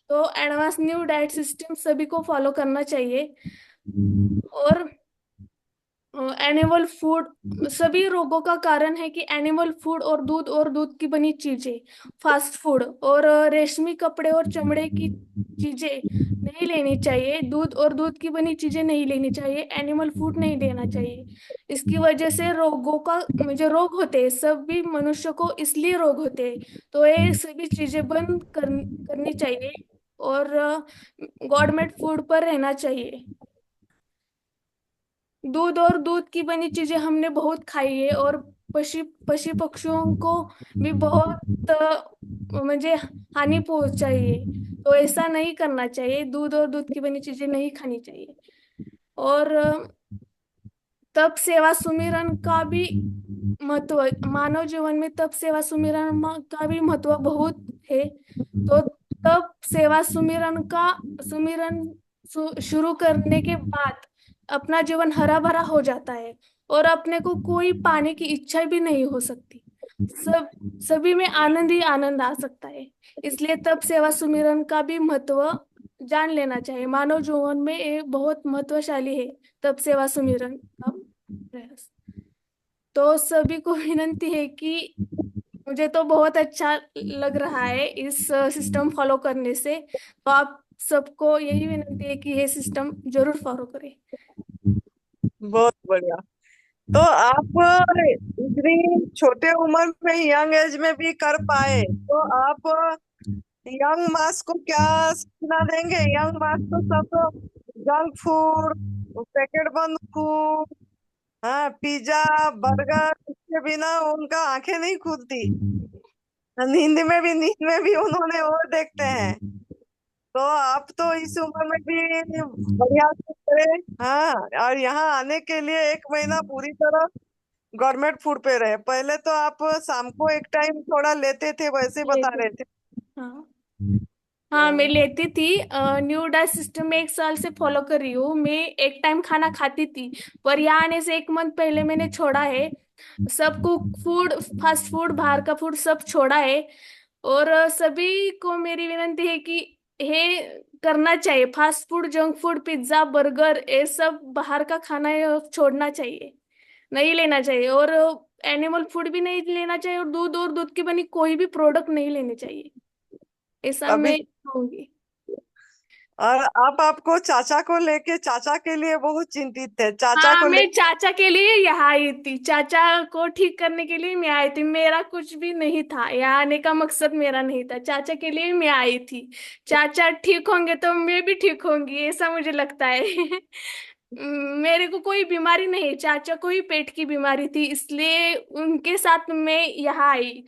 [SPEAKER 6] तो एडवांस न्यू डाइट सिस्टम सभी को फॉलो करना चाहिए। और एनिमल फूड सभी रोगों का कारण है कि एनिमल फूड और दूध की बनी चीजें, फास्ट फूड और रेशमी कपड़े और चमड़े की चीजें नहीं लेनी चाहिए। दूध और दूध की बनी चीजें नहीं लेनी चाहिए, एनिमल फूड नहीं लेना चाहिए। इसकी वजह से रोगों का जो रोग होते हैं सभी मनुष्य को इसलिए रोग होते हैं। तो ये सभी चीजें करनी चाहिए और गवर्नमेंट फूड पर रहना चाहिए। दूध और दूध की बनी चीजें हमने बहुत खाई है और पशु पशु पक्षियों को भी बहुत मुझे हानि पहुंचाई है। तो ऐसा नहीं करना चाहिए, दूध और दूध की बनी चीजें नहीं खानी चाहिए। और तप सेवा सुमिरन का भी महत्व, मानव जीवन में तप सेवा सुमिरन का भी महत्व बहुत है। तो तप सेवा सुमिरन शुरू करने के बाद अपना जीवन हरा भरा हो जाता है और अपने को कोई पाने की इच्छा भी नहीं हो सकती। सब सभी में आनंद ही आनंद आ सकता है। इसलिए तप सेवा सुमिरन का भी महत्व जान लेना चाहिए। मानव जीवन में ये बहुत महत्वशाली है, तप सेवा सुमिरन का प्रयास। तो सभी को विनती है कि मुझे तो बहुत अच्छा लग रहा है इस सिस्टम फॉलो करने से। तो आप सबको यही विनती है कि ये सिस्टम जरूर फॉलो करें।
[SPEAKER 1] बहुत बढ़िया। तो आप इतनी छोटे उम्र में यंग एज में भी कर पाए, तो आप यंग मास को क्या सूचना देंगे? यंग मास तो सब जंक फूड, पैकेट बंद फूड, हाँ, पिज्जा, बर्गर, इसके बिना उनका आंखें नहीं खुलती। नींद में भी उन्होंने वो देखते हैं। तो आप तो इस उम्र में भी बढ़िया से करें, हाँ। और यहाँ आने के लिए 1 महीना पूरी तरह गवर्नमेंट फूड पे रहे। पहले तो आप शाम को एक टाइम थोड़ा लेते थे, वैसे बता
[SPEAKER 6] लेती
[SPEAKER 1] रहे थे।
[SPEAKER 6] हाँ हाँ, मैं लेती थी। न्यू डाइट सिस्टम में 1 साल से फॉलो कर रही हूँ। मैं एक टाइम खाना खाती थी, पर यहाँ आने से 1 मंथ पहले मैंने छोड़ा है। सब कुक फूड, फास्ट फूड, बाहर का फूड सब छोड़ा है। और सभी को मेरी विनती है कि ये करना चाहिए। Fast food, junk food, pizza, burger, ये सब बाहर का खाना ये छोड़ना चाहिए, नहीं लेना चाहिए। और एनिमल फूड भी नहीं लेना चाहिए और दूध की बनी कोई भी प्रोडक्ट नहीं लेने चाहिए, ऐसा
[SPEAKER 1] अभी
[SPEAKER 6] मैं कहूंगी।
[SPEAKER 1] और आप आपको चाचा को लेके, चाचा के लिए बहुत चिंतित थे, चाचा
[SPEAKER 6] हाँ,
[SPEAKER 1] को ले।
[SPEAKER 6] मैं चाचा के लिए यहाँ आई थी, चाचा को ठीक करने के लिए मैं आई थी। मेरा कुछ भी नहीं था, यहाँ आने का मकसद मेरा नहीं था, चाचा के लिए मैं आई थी। चाचा ठीक होंगे तो मैं भी ठीक होंगी, ऐसा मुझे लगता है। मेरे को कोई बीमारी नहीं, चाचा को ही पेट की बीमारी थी, इसलिए उनके साथ मैं यहाँ आई।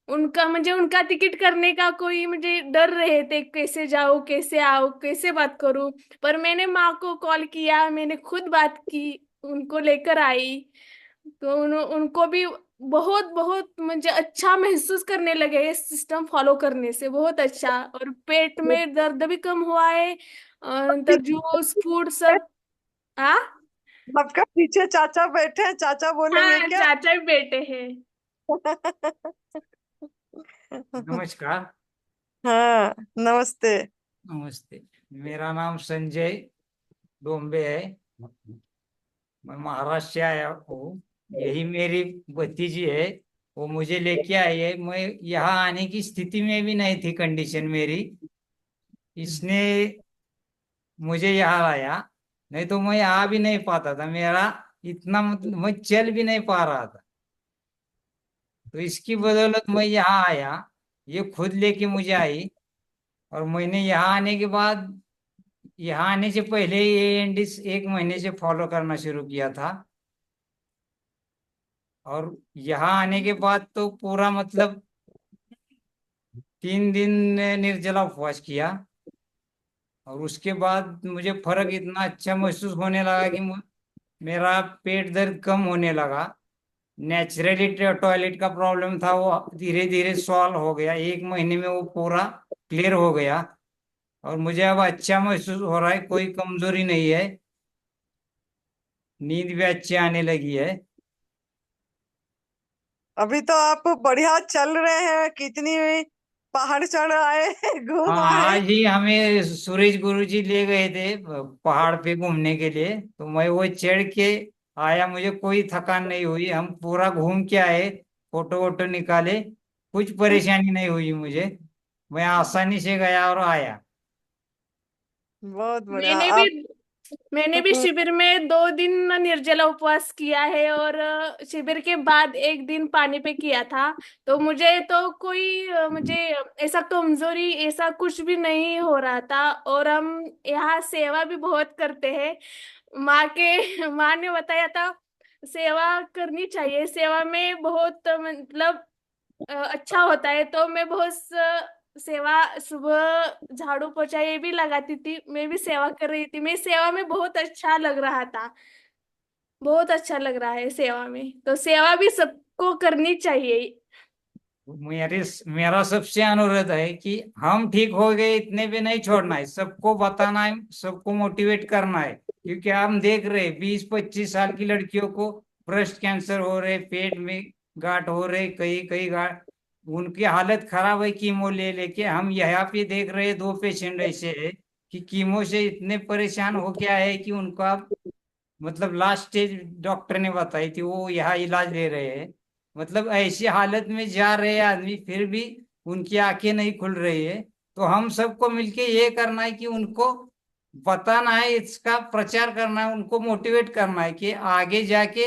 [SPEAKER 6] मुझे उनका टिकट करने का कोई मुझे डर रहे थे, कैसे जाऊँ, कैसे आओ, कैसे बात करूं। पर मैंने माँ को कॉल किया, मैंने खुद बात की, उनको लेकर आई। तो उनको भी बहुत बहुत मुझे अच्छा महसूस करने लगे इस सिस्टम फॉलो करने से, बहुत अच्छा। और पेट में दर्द भी कम हुआ है। तो जूस फूड सब। हाँ
[SPEAKER 1] आपका पीछे चाचा बैठे हैं, चाचा बोलेंगे
[SPEAKER 6] हाँ,
[SPEAKER 1] क्या?
[SPEAKER 6] चाचा भी बेटे हैं।
[SPEAKER 7] नमस्कार।
[SPEAKER 1] हाँ, नमस्ते।
[SPEAKER 7] नमस्ते। मेरा नाम संजय डोंबे है। मैं महाराष्ट्र से आया हूँ। यही मेरी भतीजी है, वो मुझे लेके आई है। मैं यहाँ आने की स्थिति में भी नहीं थी, कंडीशन मेरी। इसने मुझे यहाँ लाया, नहीं तो मैं यहाँ भी नहीं पाता था। मेरा इतना मतलब मैं चल भी नहीं पा रहा था। तो इसकी बदौलत मैं यहाँ आया, ये खुद लेके मुझे आई। और मैंने यहाँ आने के बाद, यहाँ आने से पहले ये एंडिस 1 महीने से फॉलो करना शुरू किया था। और यहाँ आने के बाद तो पूरा मतलब 3 दिन निर्जला उपवास किया। और उसके बाद मुझे फर्क इतना अच्छा महसूस होने लगा कि मेरा पेट दर्द कम होने लगा। नेचुरली टॉयलेट का प्रॉब्लम था, वो धीरे धीरे सॉल्व हो गया। 1 महीने में वो पूरा क्लियर हो गया। और मुझे अब अच्छा महसूस हो रहा है, कोई कमजोरी नहीं है, नींद भी अच्छी आने लगी है।
[SPEAKER 1] अभी तो आप बढ़िया चल रहे हैं, कितनी पहाड़ चढ़ आए घूम
[SPEAKER 7] हाँ,
[SPEAKER 1] आए।
[SPEAKER 7] आज ही हमें सूरज गुरु जी ले गए थे पहाड़ पे घूमने के लिए, तो मैं वो चढ़ के आया, मुझे कोई थकान नहीं हुई, हम पूरा घूम के आए, फोटो वोटो निकाले, कुछ परेशानी नहीं हुई मुझे। मैं आसानी से गया और आया।
[SPEAKER 1] बहुत बढ़िया
[SPEAKER 6] मैंने
[SPEAKER 1] आप।
[SPEAKER 6] भी मैंने भी शिविर में 2 दिन निर्जला उपवास किया है, और शिविर के बाद एक दिन पानी पे किया था। तो मुझे तो कोई मुझे ऐसा कमजोरी ऐसा कुछ भी नहीं हो रहा था। और हम यहाँ सेवा भी बहुत करते हैं। माँ ने बताया था सेवा करनी चाहिए, सेवा में बहुत मतलब अच्छा होता है। तो मैं बहुत सेवा, सुबह झाड़ू पोछा ये भी लगाती थी, मैं भी सेवा कर रही थी। मैं सेवा में बहुत अच्छा लग रहा था, बहुत अच्छा लग रहा है सेवा में। तो सेवा भी सबको करनी चाहिए।
[SPEAKER 7] मेरा सबसे अनुरोध है कि हम ठीक हो गए इतने भी नहीं छोड़ना है, सबको बताना है, सबको मोटिवेट करना है। क्योंकि हम देख रहे 20-25 साल की लड़कियों को ब्रेस्ट कैंसर हो रहे, पेट में गांठ हो रहे, कई कई गांठ, उनकी हालत खराब है कीमो ले लेके। हम यहाँ पे देख रहे 2 पेशेंट ऐसे है कि कीमो से इतने परेशान हो गया है कि उनका मतलब लास्ट स्टेज डॉक्टर ने बताई थी, वो यहाँ इलाज ले रहे हैं। मतलब ऐसी हालत में जा रहे हैं आदमी, फिर भी उनकी आंखें नहीं खुल रही है। तो हम सबको मिलके ये करना है कि उनको बताना है, इसका प्रचार करना है, उनको मोटिवेट करना है कि आगे जाके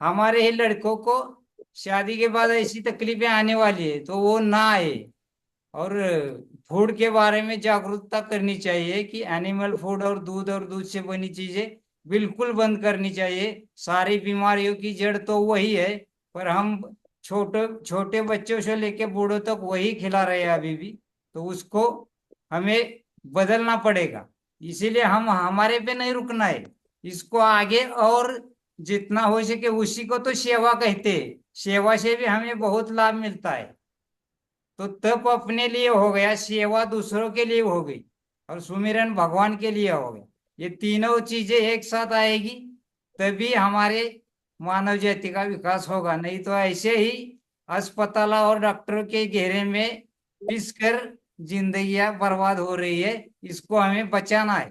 [SPEAKER 7] हमारे ही लड़कों को शादी के बाद ऐसी तकलीफें आने वाली है तो वो ना आए। और फूड के बारे में जागरूकता करनी चाहिए कि एनिमल फूड और दूध से बनी चीजें बिल्कुल बंद करनी चाहिए। सारी बीमारियों की जड़ तो वही है, पर हम छोटे छोटे बच्चों से लेके बूढ़ों तक वही खिला रहे हैं अभी भी। तो उसको हमें बदलना पड़ेगा। इसीलिए हम हमारे पे नहीं रुकना है, इसको आगे और जितना हो सके, उसी को तो सेवा कहते हैं, सेवा से भी हमें बहुत लाभ मिलता है। तो तप अपने लिए हो गया, सेवा दूसरों के लिए हो गई, और सुमिरन भगवान के लिए हो गया। ये तीनों चीजें एक साथ आएगी तभी हमारे मानव जाति का विकास होगा। नहीं तो ऐसे ही अस्पताल और डॉक्टरों के घेरे में पिस कर जिंदगियां बर्बाद हो रही है। इसको हमें बचाना है।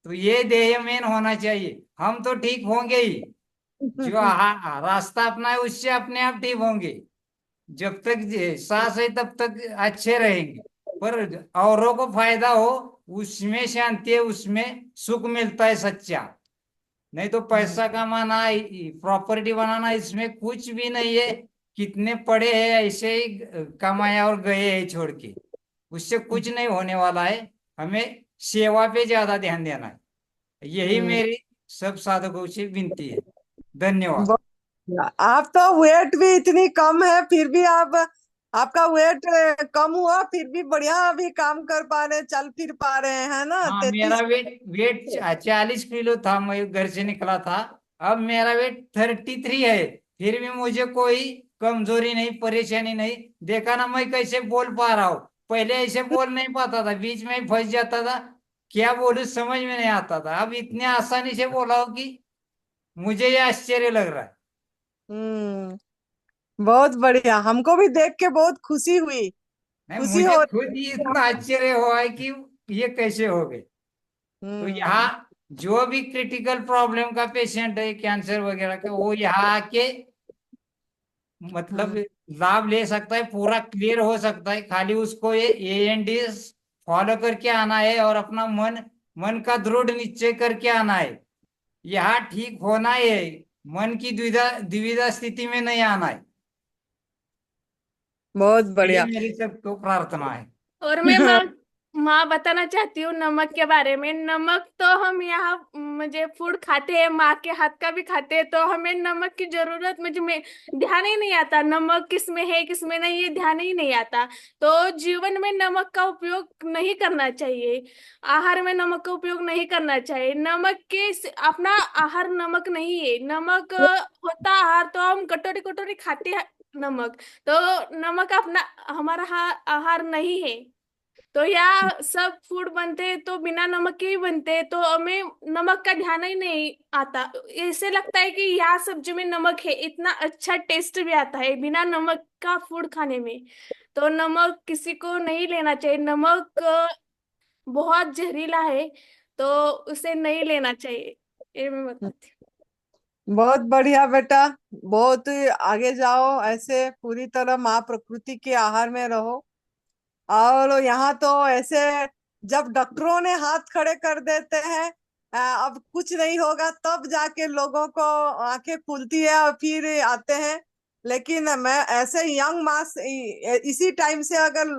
[SPEAKER 7] तो ये ध्येय मेन होना चाहिए। हम तो ठीक होंगे ही, जो रास्ता अपना है उससे अपने आप ठीक होंगे। जब तक सांस है तब तक अच्छे रहेंगे। पर औरों को फायदा हो, उसमें शांति है, उसमें सुख मिलता है सच्चा। नहीं तो पैसा कमाना, प्रॉपर्टी बनाना, इसमें कुछ भी नहीं है। कितने पड़े हैं ऐसे ही कमाया और गए हैं छोड़ के, उससे कुछ नहीं होने वाला है। हमें सेवा पे ज्यादा ध्यान देना है। यही मेरी सब साधकों से विनती है। धन्यवाद।
[SPEAKER 1] आप तो वेट भी इतनी कम है, फिर भी आप आपका वेट कम हुआ, फिर भी बढ़िया अभी काम कर पा रहे, चल फिर पा रहे हैं ना।
[SPEAKER 7] हाँ, मेरा
[SPEAKER 1] 33।
[SPEAKER 7] वेट वेट 40 किलो था, मैं घर से निकला था। अब मेरा वेट 33 है। फिर भी मुझे कोई कमजोरी नहीं, परेशानी नहीं। देखा ना मैं कैसे बोल पा रहा हूँ। पहले ऐसे बोल नहीं पाता था, बीच में ही फंस जाता था, क्या बोलूं समझ में नहीं आता था। अब इतने आसानी से बोला हो कि मुझे ये आश्चर्य लग रहा है।
[SPEAKER 1] बहुत बढ़िया, हमको भी देख के बहुत खुशी हुई,
[SPEAKER 7] नहीं,
[SPEAKER 1] खुशी
[SPEAKER 7] मुझे
[SPEAKER 1] हो
[SPEAKER 7] खुद ही इतना आश्चर्य हुआ है कि ये कैसे हो गए। तो
[SPEAKER 1] हम्म।
[SPEAKER 7] यहाँ जो भी क्रिटिकल प्रॉब्लम का पेशेंट है, कैंसर वगैरह का, वो यहाँ आके मतलब
[SPEAKER 1] हम्म।
[SPEAKER 7] लाभ ले सकता है, पूरा क्लियर हो सकता है। खाली उसको ये एएनडीएस फॉलो करके आना है और अपना मन मन का दृढ़ निश्चय करके आना है। यहाँ ठीक होना ही है। मन की द्विधा द्विविधा स्थिति में नहीं आना है।
[SPEAKER 1] बहुत
[SPEAKER 7] यही
[SPEAKER 1] बढ़िया।
[SPEAKER 7] मेरी सबको प्रार्थना है।
[SPEAKER 6] और मैं माँ बताना चाहती हूँ नमक के बारे में। नमक तो हम यहाँ मुझे फूड खाते हैं, माँ के हाथ का भी खाते हैं, तो हमें नमक की जरूरत मुझे में ध्यान ही नहीं आता नमक किस में है किस में नहीं, ये ध्यान ही नहीं आता। तो जीवन में नमक का उपयोग नहीं करना चाहिए, आहार में नमक का उपयोग नहीं करना चाहिए। नमक के अपना आहार नमक नहीं है, नमक होता आहार तो हम कटोरी कटोरी खाते हैं नमक। तो नमक अपना हमारा आहार नहीं है। तो यहाँ सब फूड बनते हैं तो बिना नमक के ही बनते हैं, तो हमें नमक का ध्यान ही नहीं आता। ऐसे लगता है कि यहाँ सब्जी में नमक है, इतना अच्छा टेस्ट भी आता है बिना नमक का फूड खाने में। तो नमक किसी को नहीं लेना चाहिए, नमक बहुत जहरीला है, तो उसे नहीं लेना चाहिए, ये मैं बताती
[SPEAKER 1] बहुत बढ़िया बेटा, बहुत आगे जाओ, ऐसे पूरी तरह माँ प्रकृति के आहार में रहो। और यहाँ तो ऐसे जब डॉक्टरों ने हाथ खड़े कर देते हैं, अब कुछ नहीं होगा, तब जाके लोगों को आंखें खुलती है और फिर आते हैं। लेकिन मैं ऐसे यंग मास इसी टाइम से अगर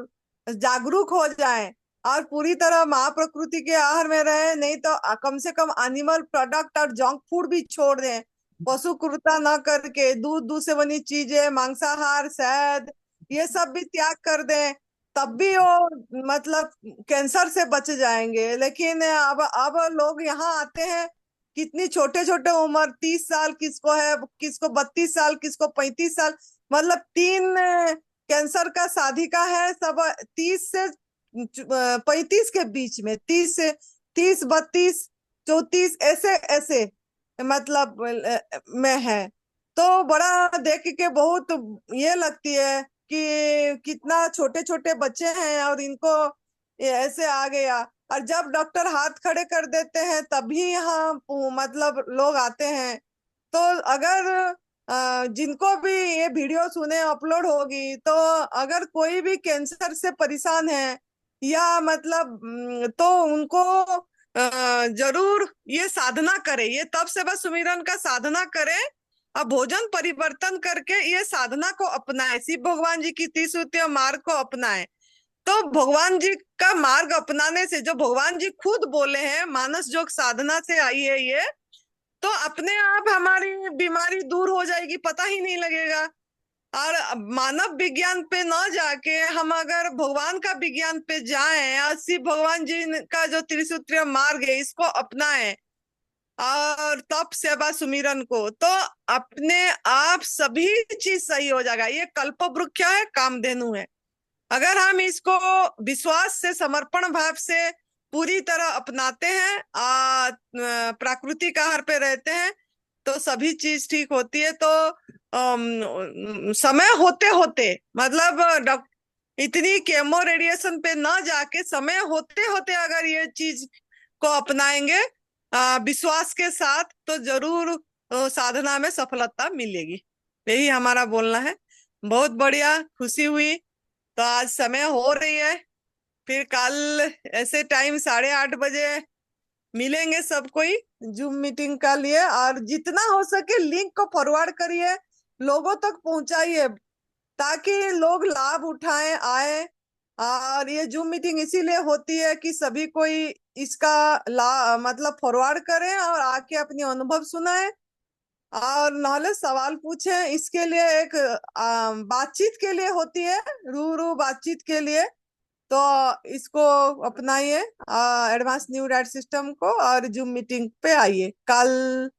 [SPEAKER 1] जागरूक हो जाएं और पूरी तरह माँ प्रकृति के आहार में रहे, नहीं तो कम से कम एनिमल प्रोडक्ट और जंक फूड भी छोड़ दें, पशु क्रूरता न करके दूध से बनी चीजें, मांसाहार, शहद, ये सब भी त्याग कर दें, तब भी वो मतलब कैंसर से बच जाएंगे। लेकिन अब लोग यहाँ आते हैं, कितनी छोटे छोटे उम्र, 30 साल किसको है, किसको 32 साल, किसको 35 साल, मतलब 3 कैंसर का साधिका है, सब 30 से 35 के बीच में, 30 से 30, 32, 34 ऐसे ऐसे मतलब में है। तो बड़ा देख के बहुत ये लगती है कि कितना छोटे छोटे बच्चे हैं और इनको ये ऐसे आ गया। और जब डॉक्टर हाथ खड़े कर देते हैं तभी यहाँ मतलब लोग आते हैं। तो अगर जिनको भी ये वीडियो सुने अपलोड होगी, तो अगर कोई भी कैंसर से परेशान है या मतलब तो उनको जरूर ये साधना करे, ये तप सेवा सुमिरन का साधना करे और भोजन परिवर्तन करके ये साधना को अपनाए, शिव भगवान जी की त्रिसूत्रीय मार्ग को अपनाए। तो भगवान जी का मार्ग अपनाने से, जो भगवान जी खुद बोले हैं मानस योग साधना से आई है ये, तो अपने आप हमारी बीमारी दूर हो जाएगी, पता ही नहीं लगेगा। और मानव विज्ञान पे न जाके हम अगर भगवान का विज्ञान पे जाएं और शिव भगवान जी का जो त्रिसूत्रीय मार्ग है इसको अपनाएं और तप सेवा सुमिरन को, तो अपने आप सभी चीज सही हो जाएगा। ये कल्पवृक्ष है, कामधेनु है। अगर हम इसको विश्वास से, समर्पण भाव से पूरी तरह अपनाते हैं, प्राकृतिक आहार पे रहते हैं, तो सभी चीज ठीक होती है। तो समय होते होते मतलब इतनी केमो रेडिएशन पे न जाके समय होते होते अगर ये चीज को अपनाएंगे विश्वास के साथ, तो जरूर साधना में सफलता मिलेगी। यही हमारा बोलना है। बहुत बढ़िया, खुशी हुई। तो आज समय हो रही है, फिर कल ऐसे टाइम 8:30 बजे मिलेंगे सब कोई जूम मीटिंग का लिए। और जितना हो सके लिंक को फॉरवर्ड करिए, लोगों तक पहुंचाइए, ताकि लोग लाभ उठाएं, आए। और ये जूम मीटिंग इसीलिए होती है कि सभी कोई इसका मतलब फॉरवर्ड करें और आके अपनी अनुभव सुनाए और नॉलेज सवाल पूछे। इसके लिए एक बातचीत के लिए होती है, रू बातचीत के लिए। तो इसको अपनाइए, एडवांस न्यू डाइट सिस्टम को, और जूम मीटिंग पे आइए। कल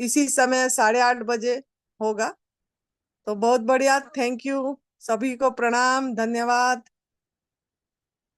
[SPEAKER 1] इसी समय 8:30 बजे होगा। तो बहुत बढ़िया, थैंक यू, सभी को प्रणाम, धन्यवाद।